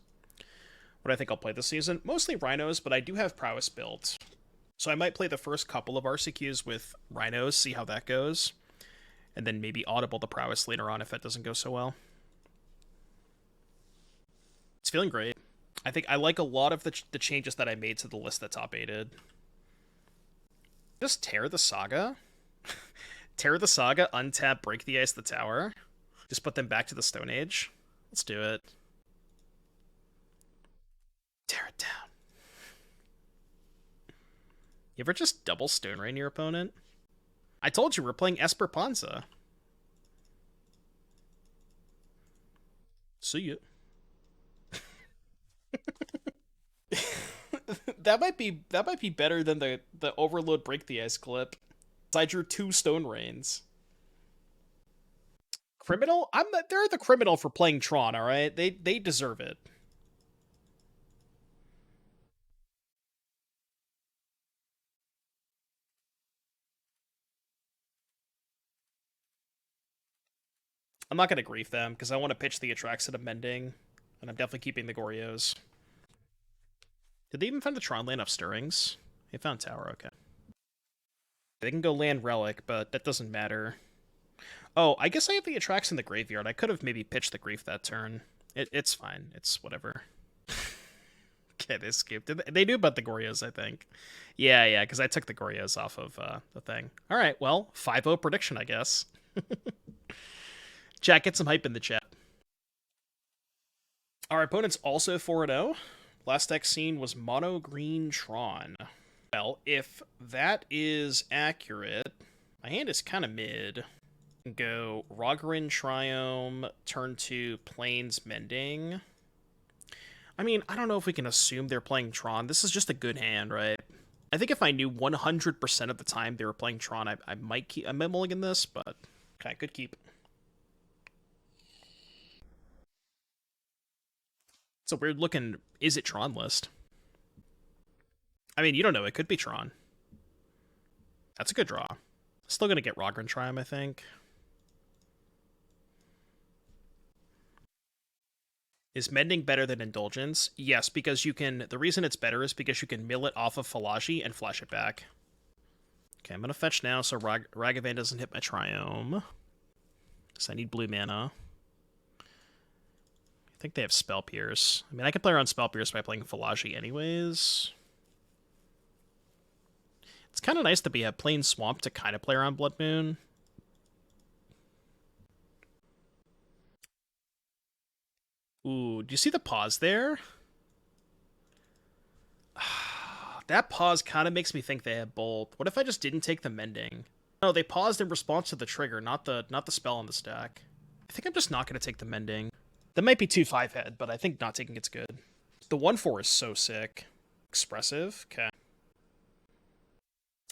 What do I think I'll play this season? Mostly Rhinos, but I do have Prowess built. So I might play the first couple of RCQs with Rhinos, see how that goes. And then maybe audible the Prowess later on if that doesn't go so well. It's feeling great. I think I like a lot of the changes that I made to the list that top 8'd. Just tear the Saga. Tear the Saga, untap, break the ice, the tower. Just put them back to the Stone Age. Let's do it. Tear it down. You ever just double Stone Rain your opponent? I told you we're playing Esper Panza. See ya. That might be better than the Overload Break the Ice clip. I drew 2 Stone Rains. Criminal? They're the criminal for playing Tron, alright? They deserve it. I'm not gonna grief them, because I want to pitch the Atraxa to Mending, and I'm definitely keeping the Goryos. Did they even find the Tron land of Stirrings? They found Tower, okay. They can go land Relic, but that doesn't matter. Oh, I guess I have the Atraxa in the graveyard. I could have maybe pitched the Grief that turn. It's fine. It's whatever. Okay, they skipped. They knew about the Goryos, I think. Yeah, because I took the Goryos off of the thing. All right, well, 5-0 prediction, I guess. Chat, get some hype in the chat. Our opponent's also 4-0. Last deck seen was Mono Green Tron. Well, if that is accurate, my hand is kind of mid. Go Raugrin Triome, turn 2 Plains Mending. I mean, I don't know if we can assume they're playing Tron. This is just a good hand, right? I think if I knew 100% of the time they were playing Tron, I might keep. I might mulligan this, but okay, good keep. It's a weird looking. Is it Tron list? I mean, you don't know. It could be Tron. That's a good draw. Still gonna get Raugrin Triome, I think. Is Mending better than Indulgence? Yes, because you can... The reason it's better is because you can mill it off of Fallaji and flash it back. Okay, I'm going to fetch now so Ragavan doesn't hit my Triome. Because I need blue mana. I think they have Spell Pierce. I mean, I could play around Spell Pierce by playing Fallaji anyways. It's kind of nice to be a plain Swamp to kind of play around Blood Moon. Ooh, do you see the pause there? That pause kind of makes me think they have Bolt. What if I just didn't take the Mending? No, they paused in response to the trigger, not the spell on the stack. I think I'm just not going to take the Mending. That might be too 5-head, but I think not taking it's good. The 1/4 is so sick. Expressive? Okay.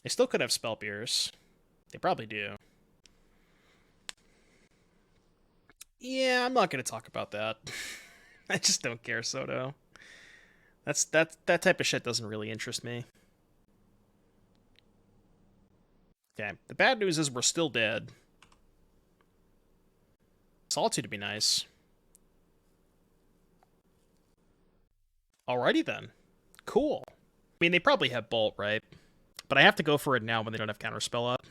They still could have Spell Pierce. They probably do. Yeah, I'm not going to talk about that. I just don't care, Soto. That type of shit doesn't really interest me. Okay, the bad news is we're still dead. Solitude would be nice. Alrighty then. Cool. I mean, they probably have Bolt, right? But I have to go for it now when they don't have Counterspell up.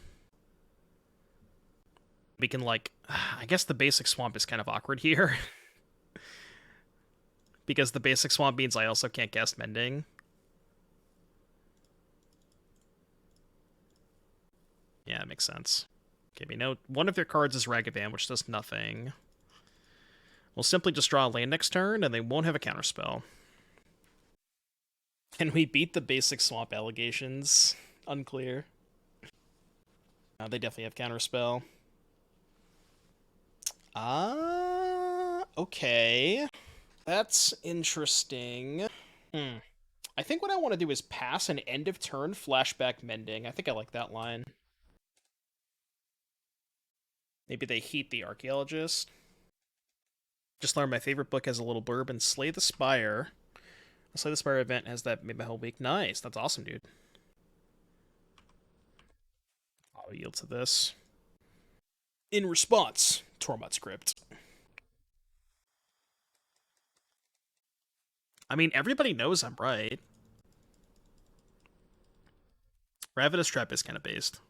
We can, like... I guess the basic Swamp is kind of awkward here. Because the basic Swamp means I also can't cast Mending. Yeah, that makes sense. Okay, we know one of their cards is Ragavan, which does nothing. We'll simply just draw a land next turn, and they won't have a counterspell. Can we beat the basic Swamp allegations? Unclear. They definitely have counterspell. Okay. That's interesting. I think what I want to do is pass an end of turn flashback Mending. I think I like that line. Maybe they heat the Archaeologist. Just learned my favorite book has a little blurb, and Slay the Spire. The Slay the Spire event has that made my whole week. Nice. That's awesome, dude. I'll yield to this. In response, Tormod script. I mean, everybody knows I'm right. Ravenous Trap is kind of based.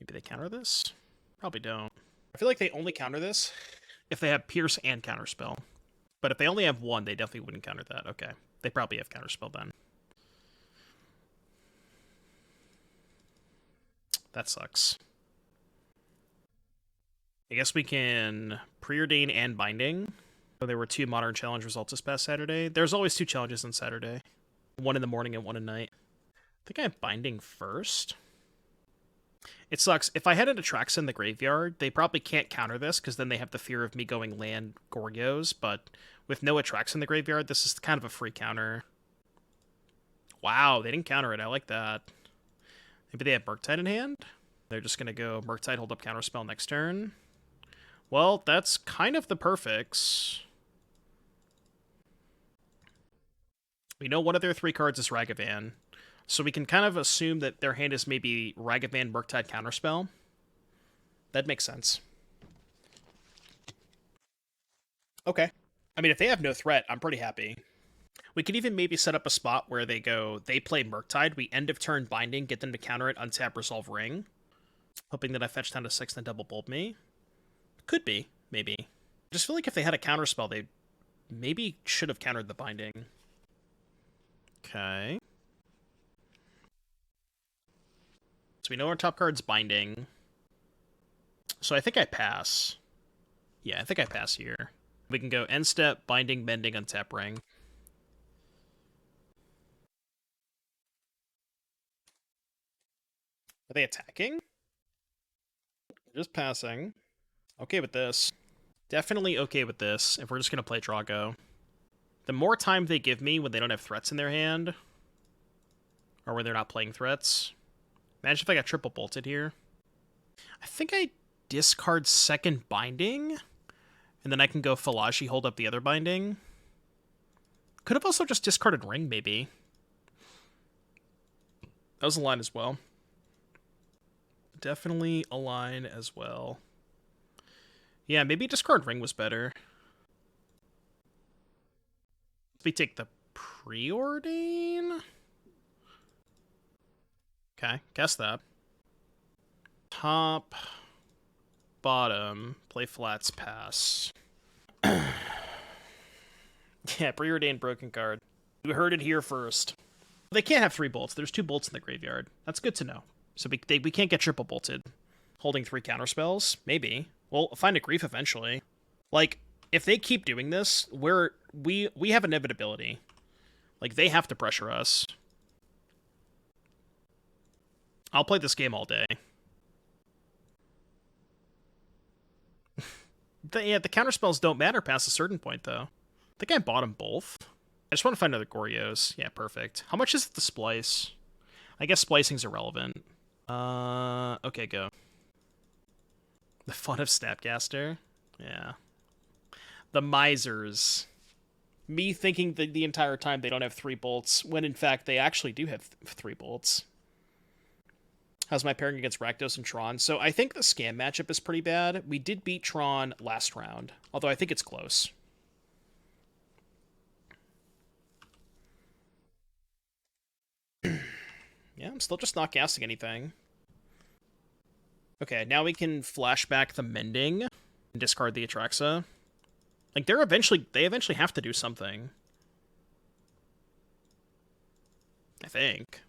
Maybe they counter this? Probably don't. I feel like they only counter this if they have Pierce and Counterspell. But if they only have one, they definitely wouldn't counter that. Okay. They probably have Counterspell then. That sucks. I guess we can Preordain and Binding. So there were 2 Modern Challenge results this past Saturday. There's always 2 challenges on Saturday. One in the morning and one at night. I think I have Binding first. It sucks. If I had an Atraxa in the graveyard, they probably can't counter this, because then they have the fear of me going land Goryos, but with no Atraxa in the graveyard, this is kind of a free counter. Wow, they didn't counter it. I like that. Maybe they have Murktide in hand? They're just going to go Murktide, hold up Counterspell next turn. Well, that's kind of the perfects. We know one of their 3 cards is Ragavan, so we can kind of assume that their hand is maybe Ragavan, Murktide, Counterspell. That makes sense. Okay. I mean, if they have no threat, I'm pretty happy. We could even maybe set up a spot where they play Murktide, we end of turn Binding, get them to counter it, untap, resolve Ring. Hoping that I fetch down to 6 and double bulb me. Could be, maybe. I just feel like if they had a counterspell, they maybe should have countered the Binding. Okay. So we know our top card's Binding. So I think I pass. Yeah, I think I pass here. We can go end step, Binding, Mending, untap Ring. Are they attacking? Just passing. Okay with this. Definitely okay with this, if we're just going to play Drago. The more time they give me when they don't have threats in their hand, or when they're not playing threats. Imagine if I got triple bolted here. I think I discard second Binding, and then I can go Fallaji, hold up the other Binding. Could have also just discarded Ring, maybe. That was a line as well. Definitely a line as well. Yeah, maybe discard Ring was better. We take the Preordain? Okay, guess that. Top, bottom, play flats, pass. Yeah, Preordain broken card. You heard it here first. They can't have 3 bolts. There's 2 bolts in the graveyard. That's good to know. So we can't get triple bolted. Holding 3 counterspells? Maybe. We'll find a grief eventually. Like, if they keep doing this, we have inevitability. Like, they have to pressure us. I'll play this game all day. The counterspells don't matter past a certain point, though. I think I bought them both. I just want to find other Goryos. Yeah, perfect. How much is it to splice? I guess splicing's irrelevant. Okay, go. The fun of Snapcaster? Yeah. The misers. Me thinking the entire time they don't have 3 bolts, when in fact they actually do have 3 bolts. How's my pairing against Rakdos and Tron? So I think the Scam matchup is pretty bad. We did beat Tron last round, although I think it's close. Yeah, I'm still just not casting anything. Okay, now we can flashback the Mending and discard the Atraxa. Like, they eventually have to do something. I think.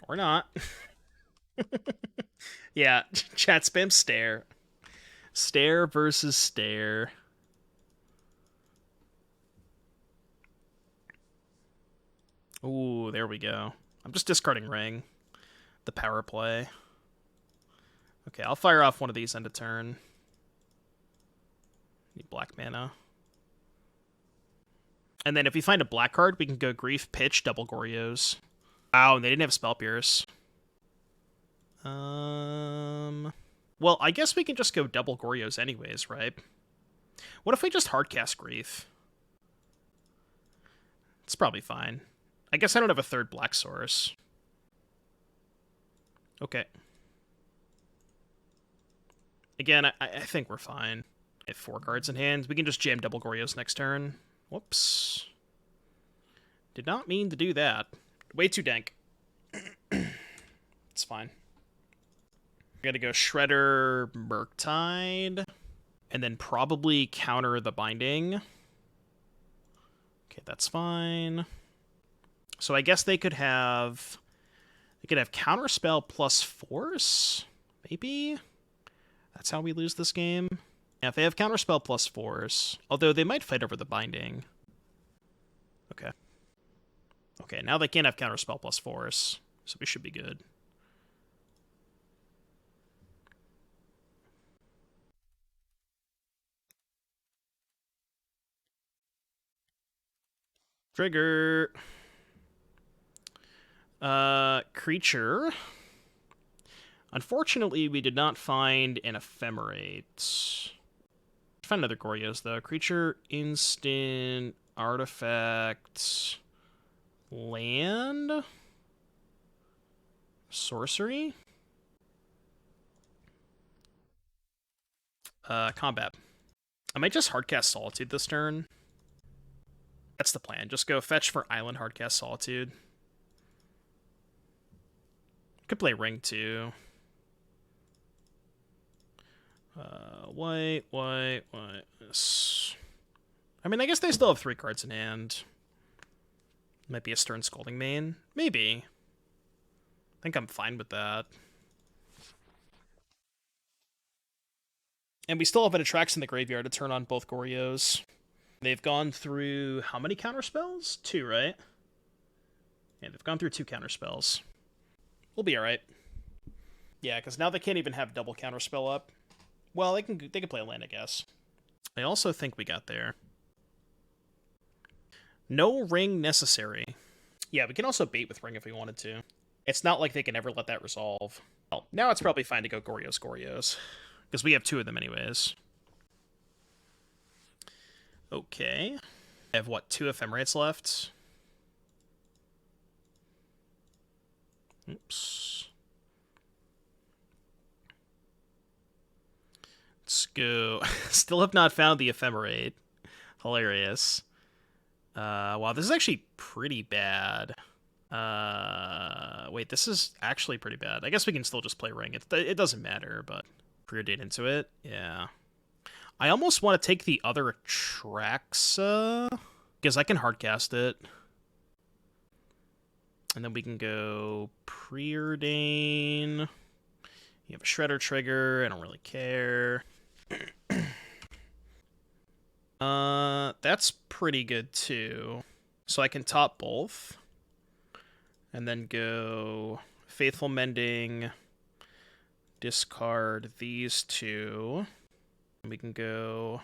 Or not. Yeah, chat spam stare. Stare versus stare. Ooh, there we go. I'm just discarding Ring. The power play. Okay, I'll fire off one of these end of turn. Need black mana. And then if we find a black card, we can go Grief, Pitch, double Goryos. Wow, and they didn't have Spell Pierce. Well, I guess we can just go double Goryos anyways, right? What if we just hardcast Grief? It's probably fine. I guess I don't have a third black source. Okay. Again, I think we're fine. I have 4 cards in hand. We can just jam double Goryos next turn. Whoops. Did not mean to do that. Way too dank. It's fine. We gotta go Shredder, Murktide, and then probably counter the Binding. Okay, that's fine. So I guess they could have Counterspell plus Force? Maybe? That's how we lose this game? Yeah, if they have Counterspell plus Force, although they might fight over the Binding. Okay. Okay, now they can't have Counterspell plus Force, so we should be good. Trigger. Creature. Unfortunately, we did not find an Ephemerate. Find another Goryos, though. Creature, instant, artifact, land, sorcery, combat. I might just hardcast Solitude this turn. That's the plan. Just go fetch for island, hardcast Solitude. Could play Ring, too. White. I mean, I guess they still have 3 cards in hand. Might be a Stern Scolding main. Maybe. I think I'm fine with that. And we still have an Atraxa in the graveyard to turn on both Goryos. They've gone through how many counterspells? 2, right? Yeah, they've gone through 2 counterspells. We'll be alright. Yeah, because now they can't even have double counterspell up. Well, they can play a land, I guess. I also think we got there. No ring necessary. Yeah, we can also bait with ring if we wanted to. It's not like they can ever let that resolve. Well, now it's probably fine to go Goryos. Because we have 2 of them anyways. Okay. I have, what, 2 Ephemerates left? Oops. Let's go. Still have not found the Ephemerate. Hilarious. Wow, this is actually pretty bad. Wait, this is actually pretty bad. I guess we can still just play Ring. It doesn't matter, but Preordain into it. Yeah. I almost want to take the other Atraxa, because I can hardcast it. And then we can go Preordain. You have a Shredder trigger. I don't really care. That's pretty good too. So I can top both. And then go Faithful Mending. Discard these 2. And we can go...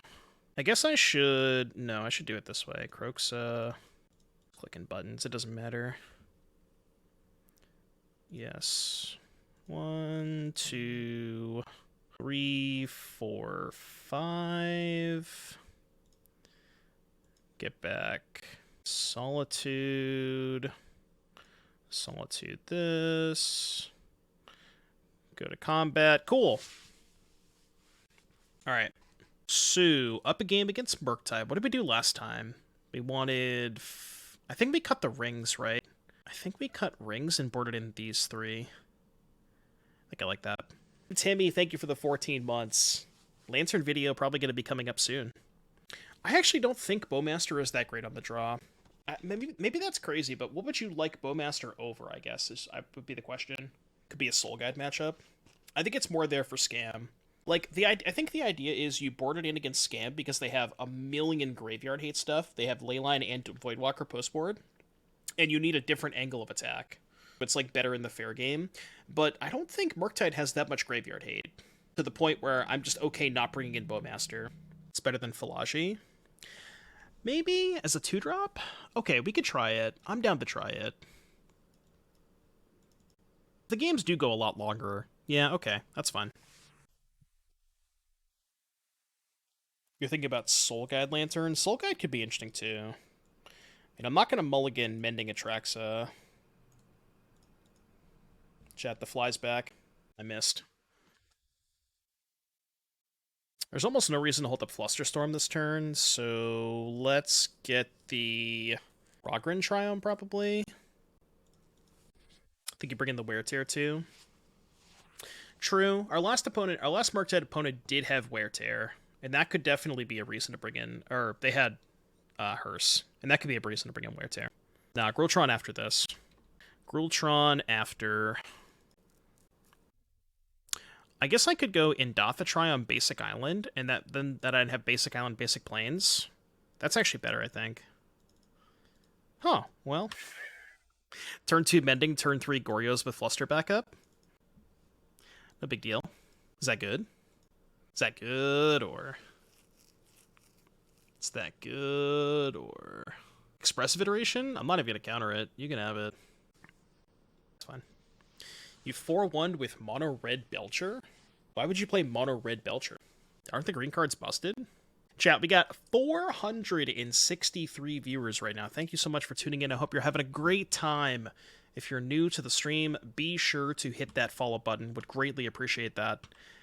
I guess I should... No, I should do it this way. Kroxa. Clicking buttons. It doesn't matter. Yes. 1, 2, 3, 4, 5. Get back. Solitude. Solitude this. Go to combat. Cool. Alright. So, up a game against Murktide. What did we do last time? We wanted... I think we cut the rings, right? I think we cut rings and boarded in these 3. I think I like that. Timmy, thank you for the 14 months. Lantern video probably going to be coming up soon. I actually don't think Bowmaster is that great on the draw. Maybe that's crazy, but what would you like Bowmaster over, I guess, would be the question. Could be a Soul Guide matchup. I think it's more there for Scam. Like, I think the idea is you board it in against Scam because they have a million graveyard hate stuff. They have Leyline and Voidwalker postboard. And you need a different angle of attack. It's, like, better in the fair game. But I don't think Murktide has that much graveyard hate. To the point where I'm just okay not bringing in Bowmaster. It's better than Fallaji. Maybe as a 2-drop? Okay, we could try it. I'm down to try it. The games do go a lot longer. Yeah, okay, that's fine. You're thinking about Soul Guide Lantern? Soul Guide could be interesting too. And I'm not going to mulligan Mending Atraxa. Chat, the fly's back. I missed. There's almost no reason to hold up Flusterstorm this turn, so let's get the Raugrin Triome, probably. I think you bring in the Wear Tear, too. True. Our last Murktide opponent did have Wear Tear, and that could definitely be a reason to bring in... Or, they had Hearse, and that could be a reason to bring in Wear Tear. Nah, Grultron after this. Grultron after... I guess I could go Indatha Triome Basic Island, and then I'd have Basic Island, Basic Plains. That's actually better, I think. Huh, well. Turn 2 Mending, turn 3 Goryos with Fluster backup. No big deal. Is that good? Is that good, or... Is that good, or... Expressive Iteration? I'm not even going to counter it. You can have it. It's fine. You 4-1 with Mono Red Belcher? Why would you play Mono Red Belcher? Aren't the green cards busted? Chat, we got 463 viewers right now. Thank you so much for tuning in. I hope you're having a great time. If you're new to the stream, be sure to hit that follow button. Would greatly appreciate that.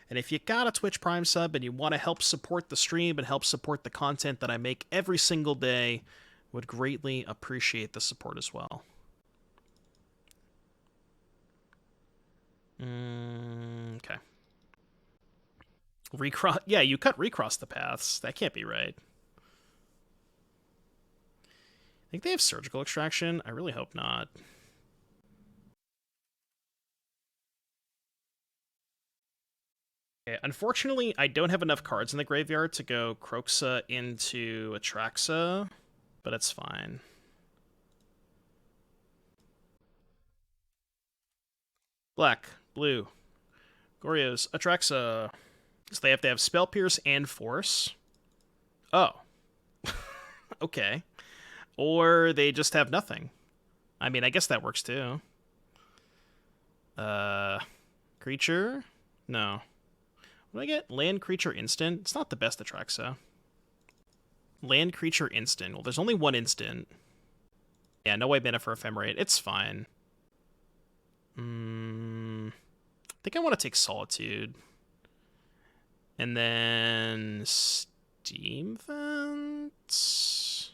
And if you got a Twitch Prime sub and you want to help support the stream and help support the content that I make every single day, would greatly appreciate the support as well. Okay. Recross. Yeah, you recross the paths. That can't be right. I think they have surgical extraction. I really hope not. Okay, unfortunately, I don't have enough cards in the graveyard to go Kroxa into Atraxa, but it's fine. Black, blue, Goryo's Atraxa. So they have to have Spell Pierce and Force. Oh. Okay. Or they just have nothing. I mean, I guess that works too. Creature? No. What do I get? Land creature instant? It's not the best Atraxa. Land creature instant. Well, there's only one instant. Yeah, no white mana for Ephemerate. It's fine. I think I want to take Solitude. And then Steam Vents?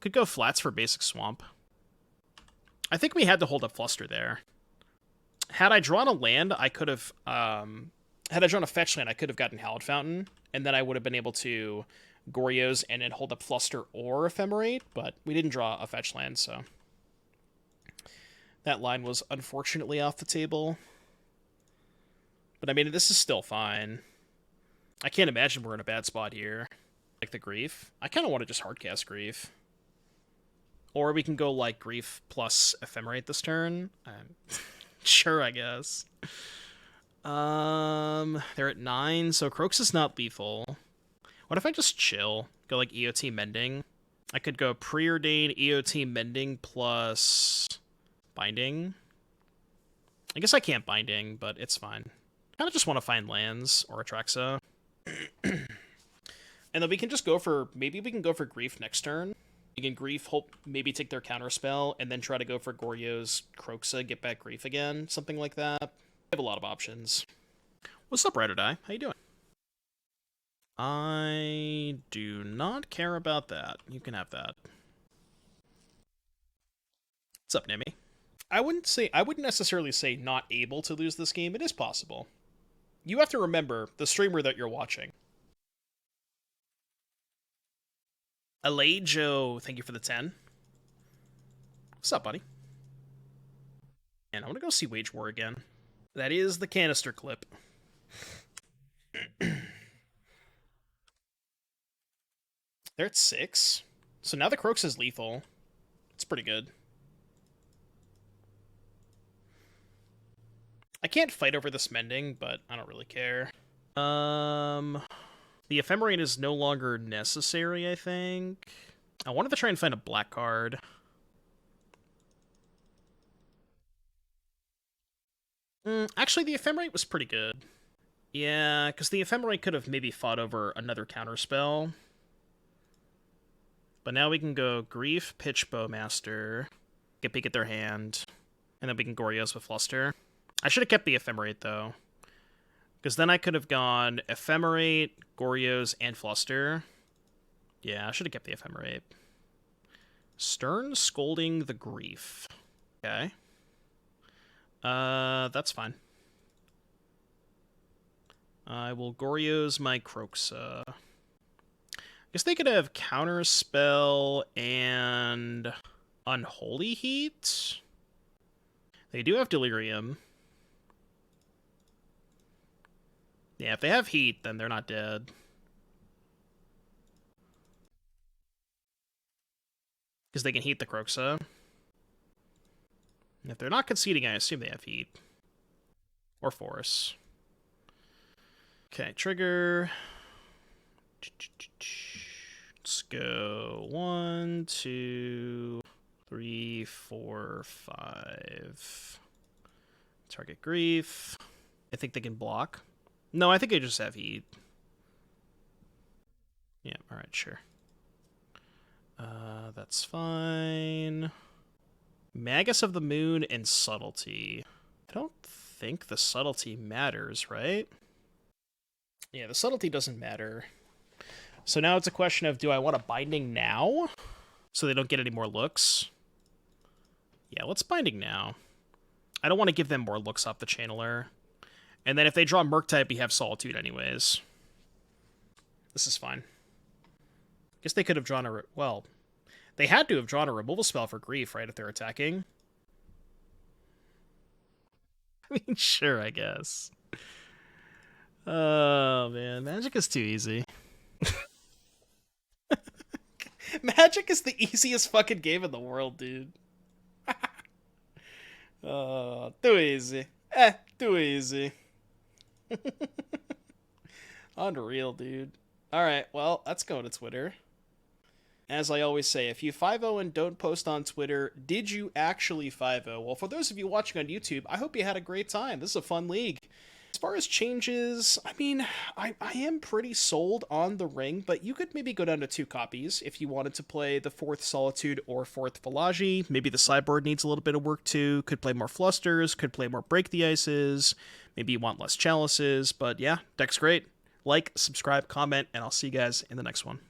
Could go Flats for basic Swamp. I think we had to hold up Fluster there. Had I drawn a land, I could have... had I drawn a fetch land, I could have gotten Hallowed Fountain, and then I would have been able to Goryo's and then hold up Fluster or Ephemerate, but we didn't draw a fetch land, so... That line was unfortunately off the table. But I mean, this is still fine. I can't imagine we're in a bad spot here. Like the Grief. I kind of want to just hardcast Grief. Or we can go like Grief plus Ephemerate this turn. Sure, I guess. They're at 9, so Kroxa's not lethal. What if I just chill? Go like EOT Mending? I could go Preordain, EOT Mending plus Binding. I guess I can't Binding, but it's fine. I kind of just want to find lands or Atraxa. And then we can just go for... Maybe we can go for Grief next turn. We can Grief, hope maybe take their counterspell, and then try to go for Goryo's Kroxa, get back Grief again. Something like that. I have a lot of options. What's up, Ride or Die? How you doing? I do not care about that. You can have that. What's up, Nimi? I wouldn't necessarily say not able to lose this game. It is possible. You have to remember the streamer that you're watching. Alejo, thank you for the 10. What's up, buddy? And I want to go see Wage War again. That is the canister clip. They're at 6. So now the Kroxa is lethal. It's pretty good. I can't fight over this Mending, but I don't really care. The Ephemerate is no longer necessary, I think. I wanted to try and find a black card. Actually, the Ephemerate was pretty good. Yeah, because the Ephemerate could have maybe fought over another counterspell. But now we can go Grief, Pitch Bowmaster, get peek at their hand, and then we can Goryo's with Fluster. I should have kept the Ephemerate, though. Because then I could have gone Ephemerate, Goryo's, and Fluster. Yeah, I should have kept the Ephemerate. Stern Scolding the Grief. Okay. That's fine. I will Goryo's my Kroxa. I guess they could have Counterspell and Unholy Heat. They do have Delirium. Yeah, if they have Heat, then they're not dead. Because they can Heat the Kroxa. If they're not conceding, I assume they have Heat. Or Force. Okay, trigger. Let's go 1, 2, 3, 4, 5. Target grief. I think they can block. No, I think I just have heat. Yeah, alright, sure. That's fine. Magus of the Moon and Subtlety. I don't think the Subtlety matters, right? Yeah, the Subtlety doesn't matter. So now it's a question of, do I want a Binding now? So they don't get any more looks? Yeah, let's Binding now. I don't want to give them more looks off the Channeler. And then if they draw Murktide, we have Solitude anyways. This is fine. Guess they could have drawn a... Well, they had to have drawn a removal spell for Grief, right, if they're attacking? I mean, sure, I guess. Oh, man. Magic is too easy. Magic is the easiest fucking game in the world, dude. Oh, too easy. Too easy. Unreal, dude. Alright, well, let's go to Twitter. As I always say, if you 5-0 and don't post on Twitter, did you actually 5-0? Well, for those of you watching on YouTube, I hope you had a great time. This is a fun league. As far as changes, I mean, I am pretty sold on the ring, but you could maybe go down to 2 copies if you wanted to play the 4th Solitude or 4th Fallaji. Maybe the sideboard needs a little bit of work too. Could play more Flusters, could play more Break the Ices. Maybe you want less Chalices, but yeah, deck's great. Like, subscribe, comment, and I'll see you guys in the next one.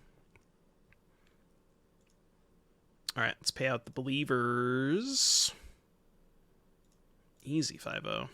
Alright, let's pay out the Believers. Easy 5-0.